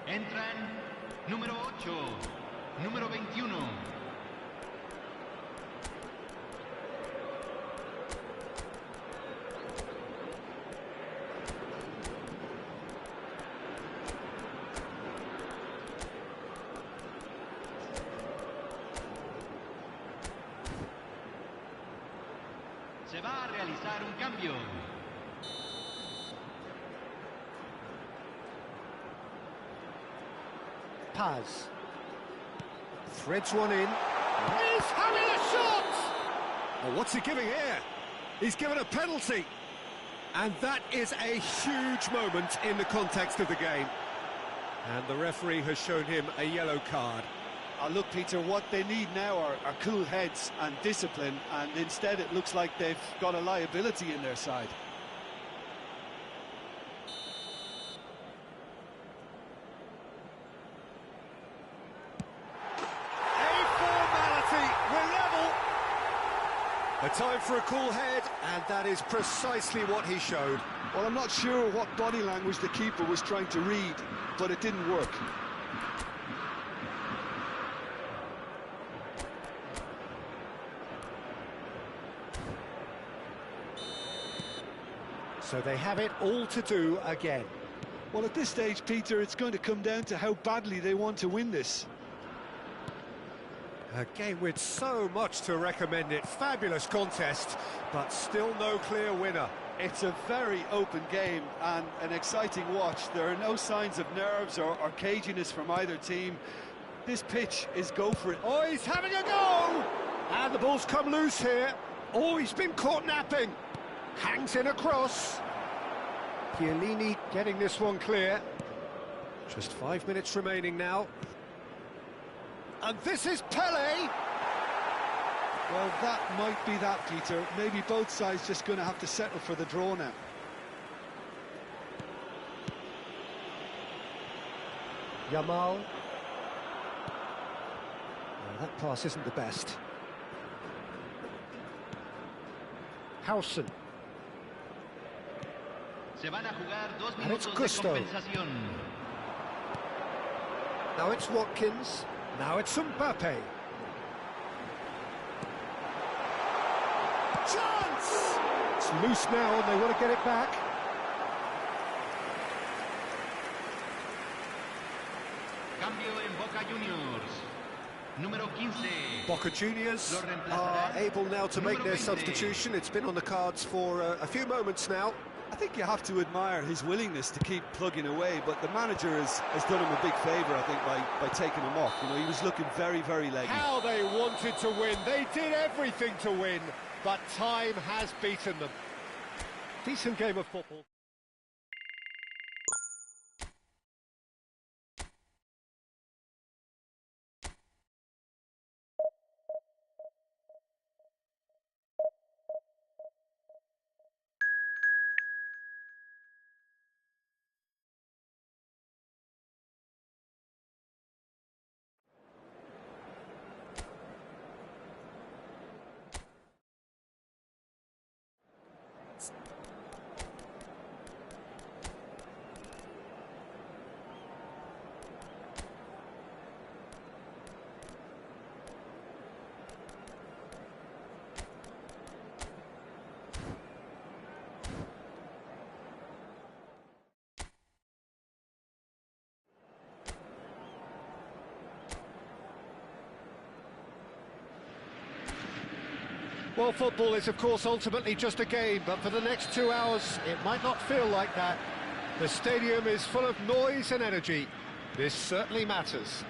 Entran número 8. Número 21. Se va a realizar un cambio. Paz. Threads one in. He's having a shot! Well, what's he giving here? He's given a penalty. And that is a huge moment in the context of the game. And the referee has shown him a yellow card. Look, Peter, what they need now are cool heads and discipline, and instead it looks like they've got a liability in their side. A formality, we're level. A time for a cool head, and that is precisely what he showed. Well, I'm not sure what body language the keeper was trying to read, but it didn't work. So they have it all to do again. Well, at this stage, Peter, it's going to come down to how badly they want to win this. A game with so much to recommend it. Fabulous contest, but still no clear winner. It's a very open game and an exciting watch. There are no signs of nerves or caginess from either team. This pitch is go for it. Oh, he's having a go! And the ball's come loose here. Oh, he's been caught napping. Hangs in across. Chiellini getting this one clear. Just 5 minutes remaining now. And this is Pele. Well, that might be that, Peter. Maybe both sides just going to have to settle for the draw now. Yamal. Oh, that pass isn't the best. Howson. Se van a jugar 2 And it's minutos de Gusto. compensación. Now it's Watkins. Now it's Mbappe. Chance! It's loose now and they want to get it back. Cambio en Boca Juniors. Número 15. Boca Juniors Lo reemplazará are able now to make número their 20. substitution. It's been on the cards for a few moments now. I think you have to admire his willingness to keep plugging away, but the manager has done him a big favour, I think, by taking him off. You know, he was looking very, very leggy. How they wanted to win. They did everything to win, but time has beaten them. Decent game of football. Well, football is, of course, ultimately just a game, but for the next 2 hours, it might not feel like that. The stadium is full of noise and energy. This certainly matters.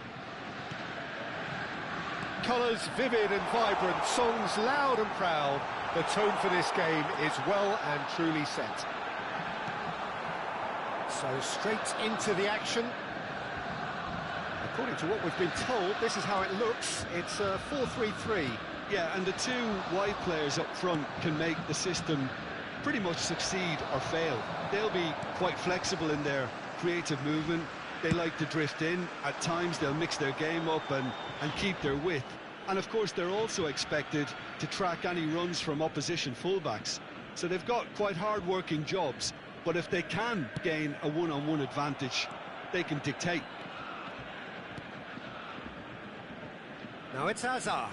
Colours vivid and vibrant, songs loud and proud. The tone for this game is well and truly set. So straight into the action. According to what we've been told, this is how it looks. It's a 4-3-3. Yeah, and the two wide players up front can make the system pretty much succeed or fail. They'll be quite flexible in their creative movement. They like to drift in. At times they'll mix their game up and keep their width. And of course they're also expected to track any runs from opposition fullbacks. So they've got quite hard-working jobs, but if they can gain a one-on-one advantage, they can dictate. Now it's Hazard.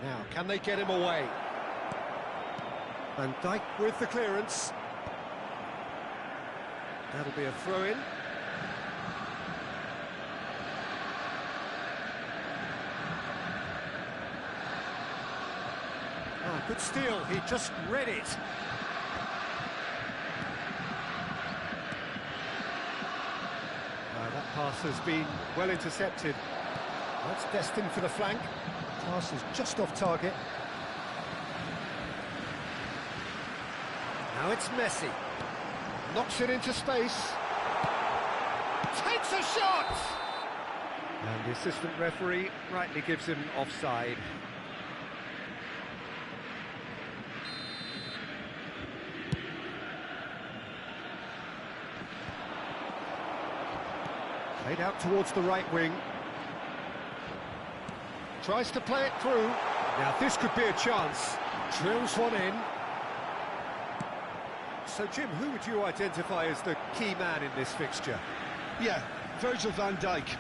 Now, can they get him away? Van Dijk with the clearance. That'll be a throw-in. Oh, good steal. He just read it. That pass has been well intercepted. That's destined for the flank. Pass is just off target. Now it's Messi. Knocks it into space. Takes a shot! And the assistant referee rightly gives him offside. Played out towards the right wing. Tries to play it through. Now this could be a chance. Drills one in. So Jim, who would you identify as the key man in this fixture? Yeah, Virgil van Dijk.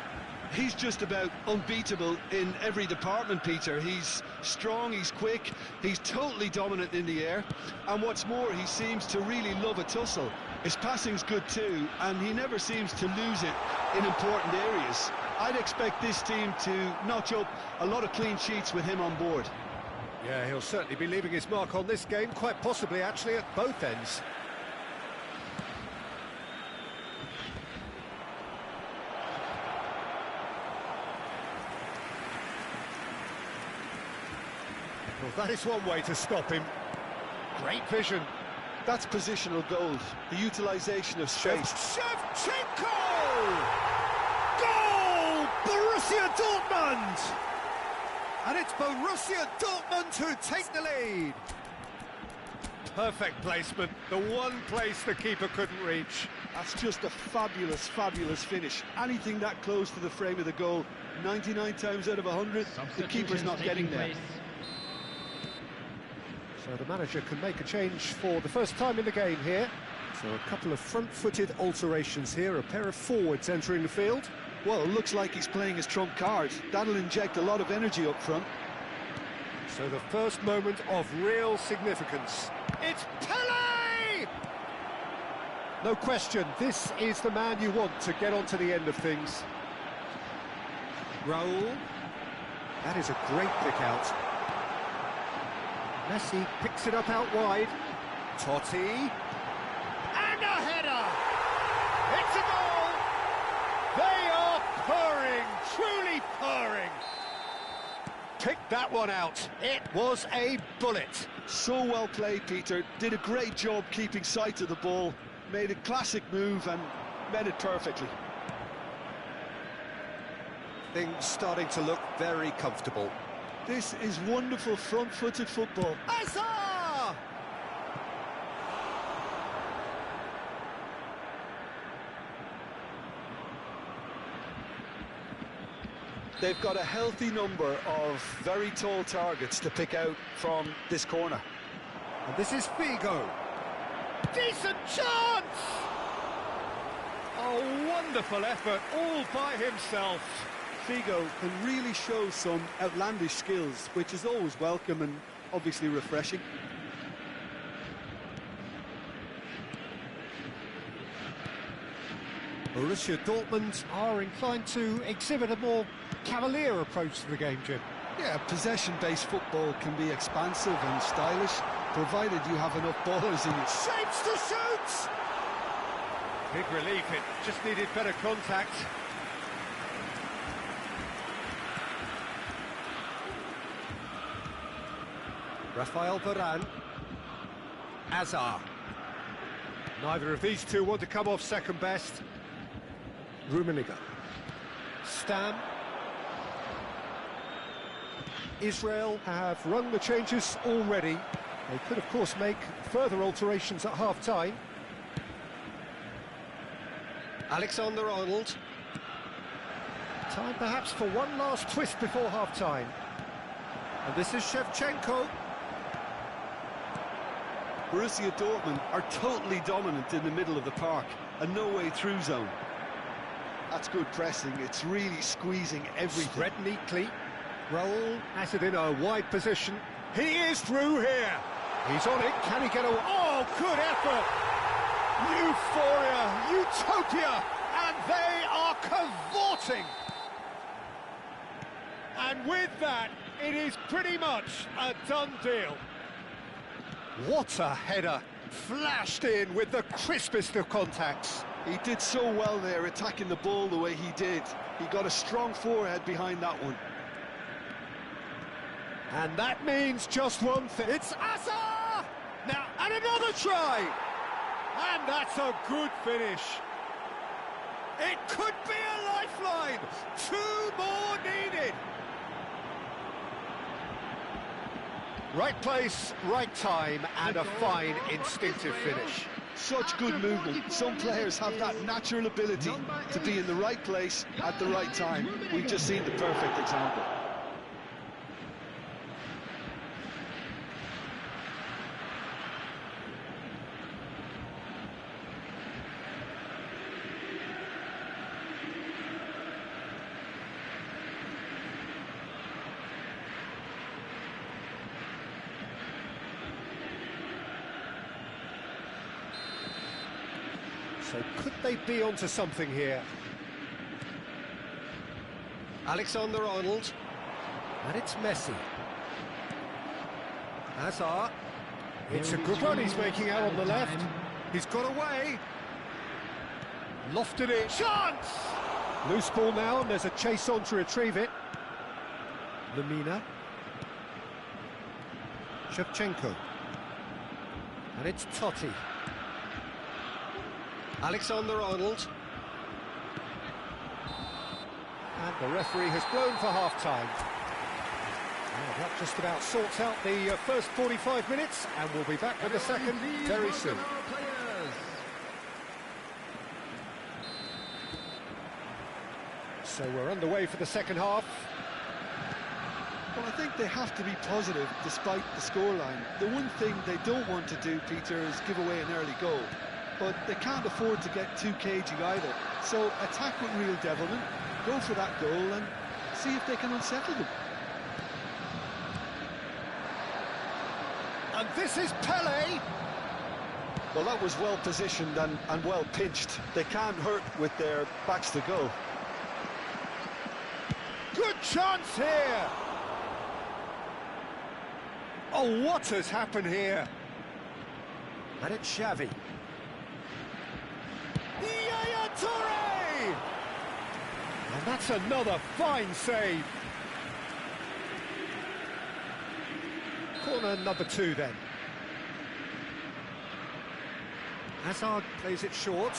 He's just about unbeatable in every department, Peter. He's strong, he's quick, he's totally dominant in the air, and what's more, he seems to really love a tussle. His passing's good too, and he never seems to lose it in important areas. I'd expect this team to notch up a lot of clean sheets with him on board. Yeah, he'll certainly be leaving his mark on this game, quite possibly actually at both ends. Well, that is one way to stop him. Great vision. That's positional gold, the utilisation of space. Shevchenko! Goal! Borussia Dortmund! And it's Borussia Dortmund who take the lead. Perfect placement, the one place the keeper couldn't reach. That's just a fabulous, fabulous finish. Anything that close to the frame of the goal, 99 times out of 100, the keeper's not getting there. So the manager can make a change for the first time in the game here. So a couple of front-footed alterations here, a pair of forwards entering the field. Well, it looks like he's playing his trump card. That'll inject a lot of energy up front. So the first moment of real significance. It's Pele! No question, this is the man you want to get onto the end of things. Raul. That is a great pick out. Messi picks it up out wide. Totti. And a header! It's a goal! They are purring, truly purring. Pick that one out. It was a bullet. So well played, Peter. Did a great job keeping sight of the ball. Made a classic move and met it perfectly. Things starting to look very comfortable. This is wonderful front-footed football. Hazard! They've got a healthy number of very tall targets to pick out from this corner. And this is Figo. Decent chance! Oh, wonderful effort, all by himself. Figo can really show some outlandish skills, which is always welcome and obviously refreshing. Borussia Dortmund are inclined to exhibit a more cavalier approach to the game, Jim. Yeah, possession-based football can be expansive and stylish, provided you have enough ballers in it. Shapes to shoot! Big relief, it just needed better contact. Rafael Varane. Hazard. Neither of these two want to come off second best. Rummenigge. Stam. Israel have rung the changes already. They could, of course, make further alterations at half-time. Alexander-Arnold. Time perhaps for one last twist before half-time. And this is Shevchenko. Borussia Dortmund are totally dominant in the middle of the park, a no-way-through zone. That's good pressing, it's really squeezing everything. Spread neatly. Raul has it in a wide position. He is through here. He's on it. Can he get away? Oh, good effort. Euphoria, utopia, and they are cavorting. And with that, it is pretty much a done deal. What a header. Flashed in with the crispest of contacts. He did so well there, attacking the ball the way he did. He got a strong forehead behind that one. And that means just one thing. It's Asa! Now, and another try! And that's a good finish. It could be a lifeline. 2 more needed. Right place, right time, and a fine instinctive finish. Such good movement. Some players have that natural ability to be in the right place at the right time. We've just seen the perfect example. So could they be onto something here? Alexander-Arnold. And it's Messi. Hazard. It's a good run he's making out on the left. He's got away. Lofted it. Chance! Loose ball now, and there's a chase on to retrieve it. Lemina. Shevchenko. And it's Totti. Alexander-Arnold. And the referee has blown for half-time. Well, that just about sorts out the first 45 minutes, and we'll be back with the second very soon. So we're underway for the second half. Well, I think they have to be positive despite the scoreline. The one thing they don't want to do, Peter, is give away an early goal. But they can't afford to get too cagey either. So attack with real devilment, go for that goal and see if they can unsettle them. And this is Pele. Well, that was well positioned and well pitched. They can't hurt with their backs to goal. Good chance here. Oh, what has happened here? And it's Xavi. Yaya Toure! And that's another fine save. Corner number 2 then. Hazard plays it short.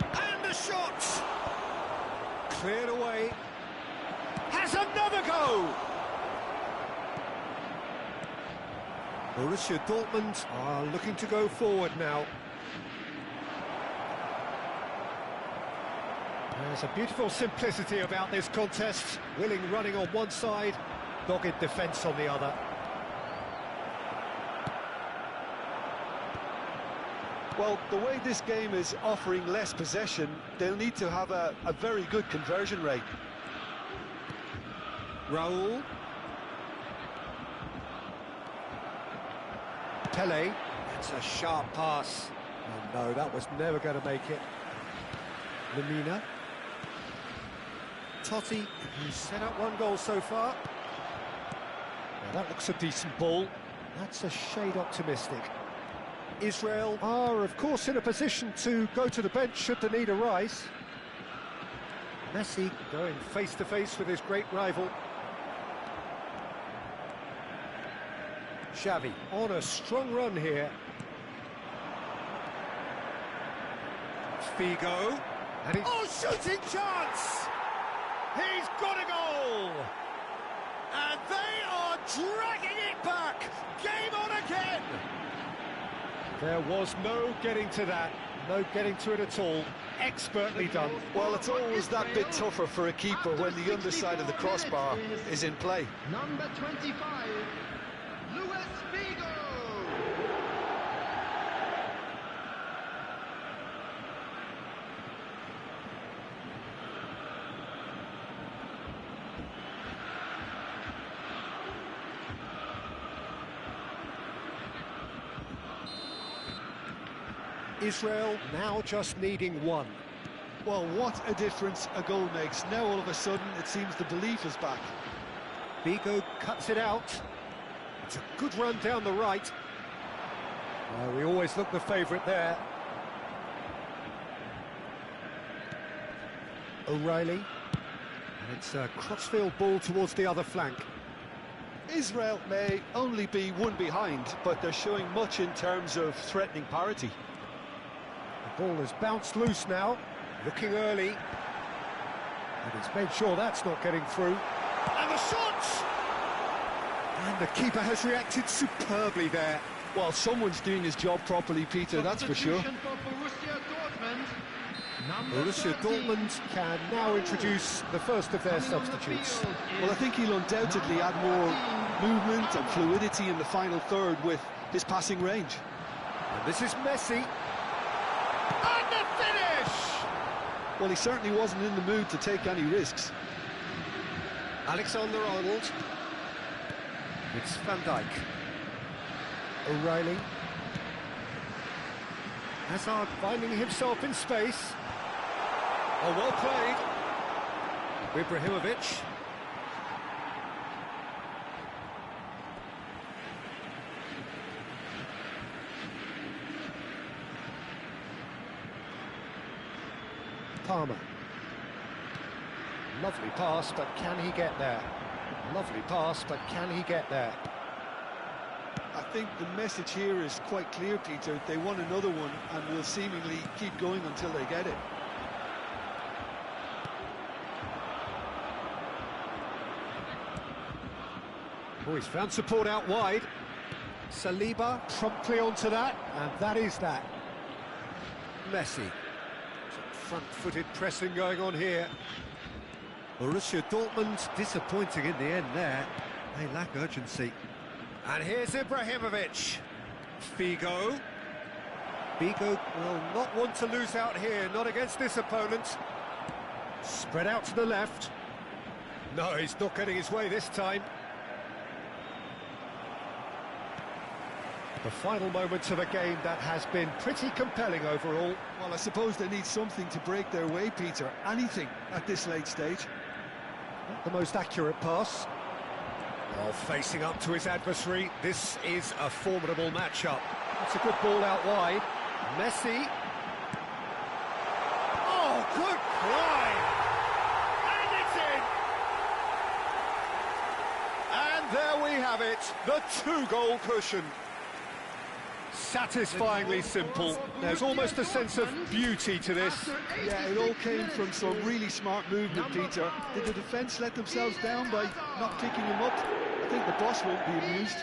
And the shot! Cleared away. Has another go! Borussia Dortmund are looking to go forward now. There's a beautiful simplicity about this contest. Willing running on one side, dogged defence on the other. Well, the way this game is offering less possession, they'll need to have a very good conversion rate. Raul. Pele. That's a sharp pass. Oh no, that was never going to make it. Lemina. Totti, who's set up 1 goal so far. Now that looks a decent ball. That's a shade optimistic. Israel are, of course, in a position to go to the bench should the need arise. Messi going face-to-face with his great rival. Xavi on a strong run here. Figo. And oh, shooting chance! He's got a goal! And they are dragging it back! Game on again! There was no getting to that, no getting to it at all. Expertly done. Well, it's always that bit tougher for a keeper when the underside of the crossbar is in play. Number 25, Luis Figo. Israel now just needing one. Well, what a difference a goal makes. Now all of a sudden it seems the belief is back. Figo cuts it out. It's a good run down the right. Well, we always look the favourite there. O'Reilly. And it's a crossfield ball towards the other flank. Israel may only be one behind, but they're showing much in terms of threatening parity. The ball has bounced loose now, looking early. And he's made sure that's not getting through. And the shot! And the keeper has reacted superbly there. Well, someone's doing his job properly, Peter, that's for sure. Borussia Dortmund can now introduce the first of their substitutes. Well, I think he'll undoubtedly add more movement and fluidity in the final third with his passing range. And this is Messi. And the finish! Well, he certainly wasn't in the mood to take any risks. Alexander-Arnold. It's Van Dijk. O'Reilly. Hazard finding himself in space. Oh, well played. Ibrahimovic. Palmer. Lovely pass, but can he get there? Lovely pass, but can he get there? I think the message here is quite clear, Peter. They want another one and will seemingly keep going until they get it. Oh, he's found support out wide. Saliba promptly onto that, and that is that. Messi. Front-footed pressing going on here. Borussia Dortmund disappointing in the end there. They lack urgency. And here's Ibrahimovic. Figo. Figo will not want to lose out here, not against this opponent. Spread out to the left. No, he's not getting his way this time. The final moments of a game that has been pretty compelling overall. Well, I suppose they need something to break their way, Peter. Anything at this late stage. Not the most accurate pass. Well, facing up to his adversary, this is a formidable matchup. That's a good ball out wide. Messi. Oh, good climb! And it's in! And there we have it, the two-goal cushion. Satisfyingly simple. There's almost a sense of beauty to this. Yeah, it all came from some really smart movement, Peter. Did the defence let themselves down by not picking him up? I think the boss won't be amused.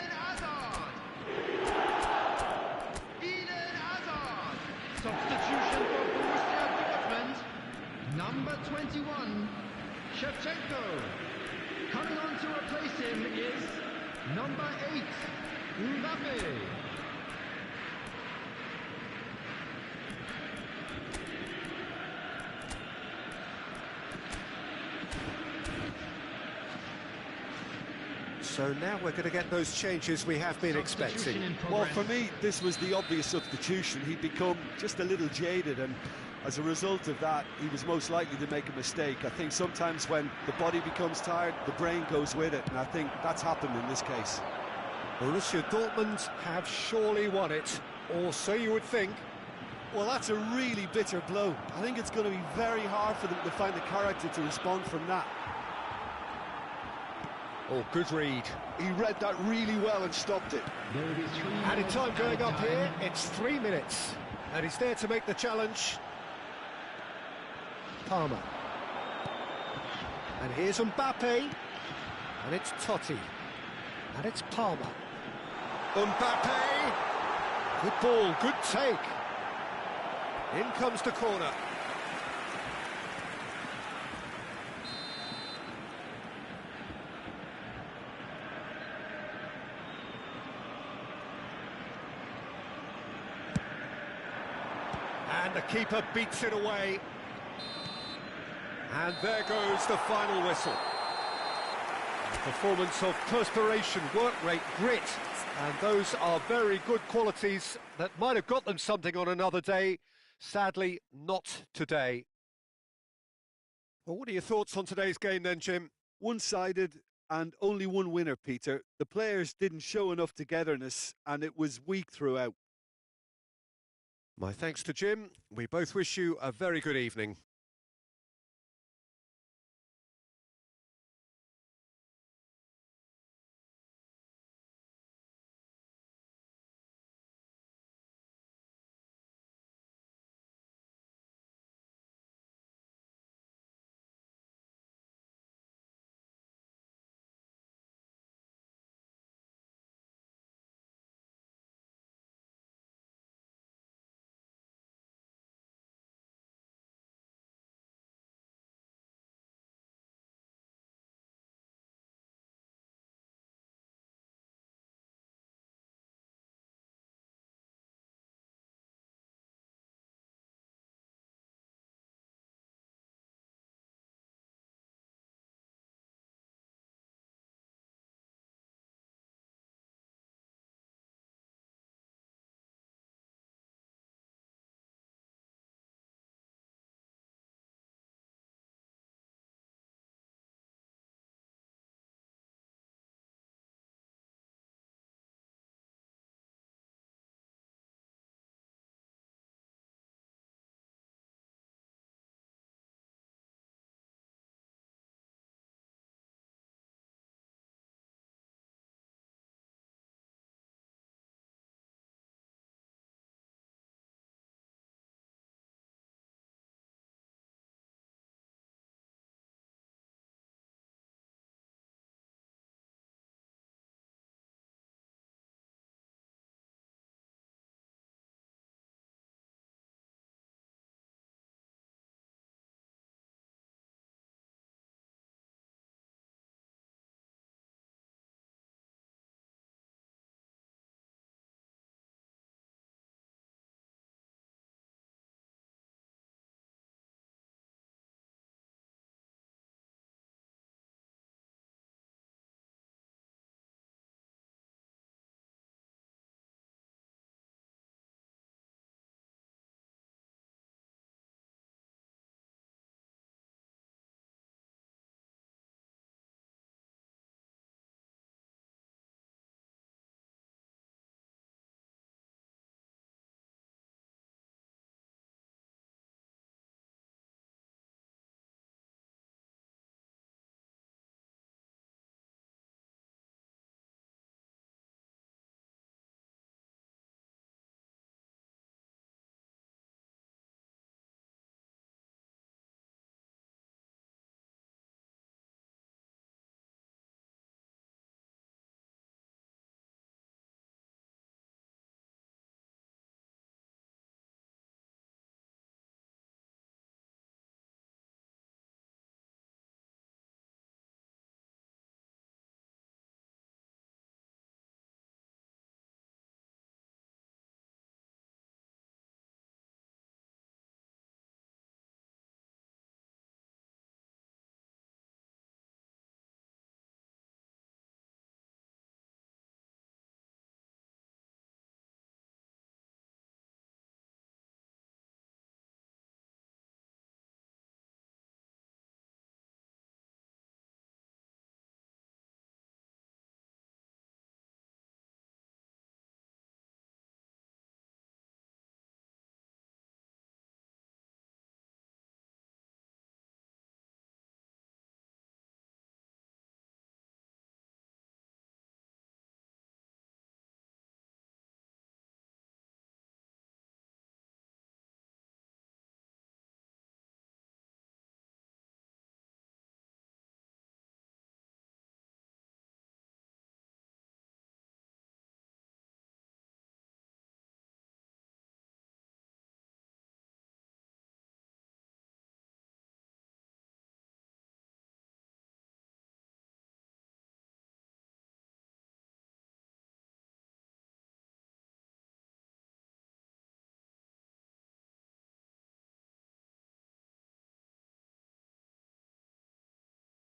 Substitution for Borussia Dortmund. Number 21, Shevchenko. Coming on to replace him is number 8, Mbappe. So now we're going to get those changes we have been expecting. Well, for me, this was the obvious substitution. He'd become just a little jaded, and as a result of that, he was most likely to make a mistake. I think sometimes when the body becomes tired, the brain goes with it, and I think that's happened in this case. Borussia Dortmund have surely won it, or so you would think. Well, that's a really bitter blow. I think it's going to be very hard for them to find the character to respond from that. Oh, good read. He read that really well and stopped it. Added time going up here, it's 3 minutes. And he's there to make the challenge. Palmer. And here's Mbappe. And it's Totti. And it's Palmer. Mbappe! Good ball, good take. In comes the corner. And the keeper beats it away. And there goes the final whistle. A performance of perspiration, work rate, grit. And those are very good qualities that might have got them something on another day. Sadly, not today. Well, what are your thoughts on today's game then, Jim? One-sided and only one winner, Peter. The players didn't show enough togetherness and it was weak throughout. My thanks to Jim. We both wish you a very good evening.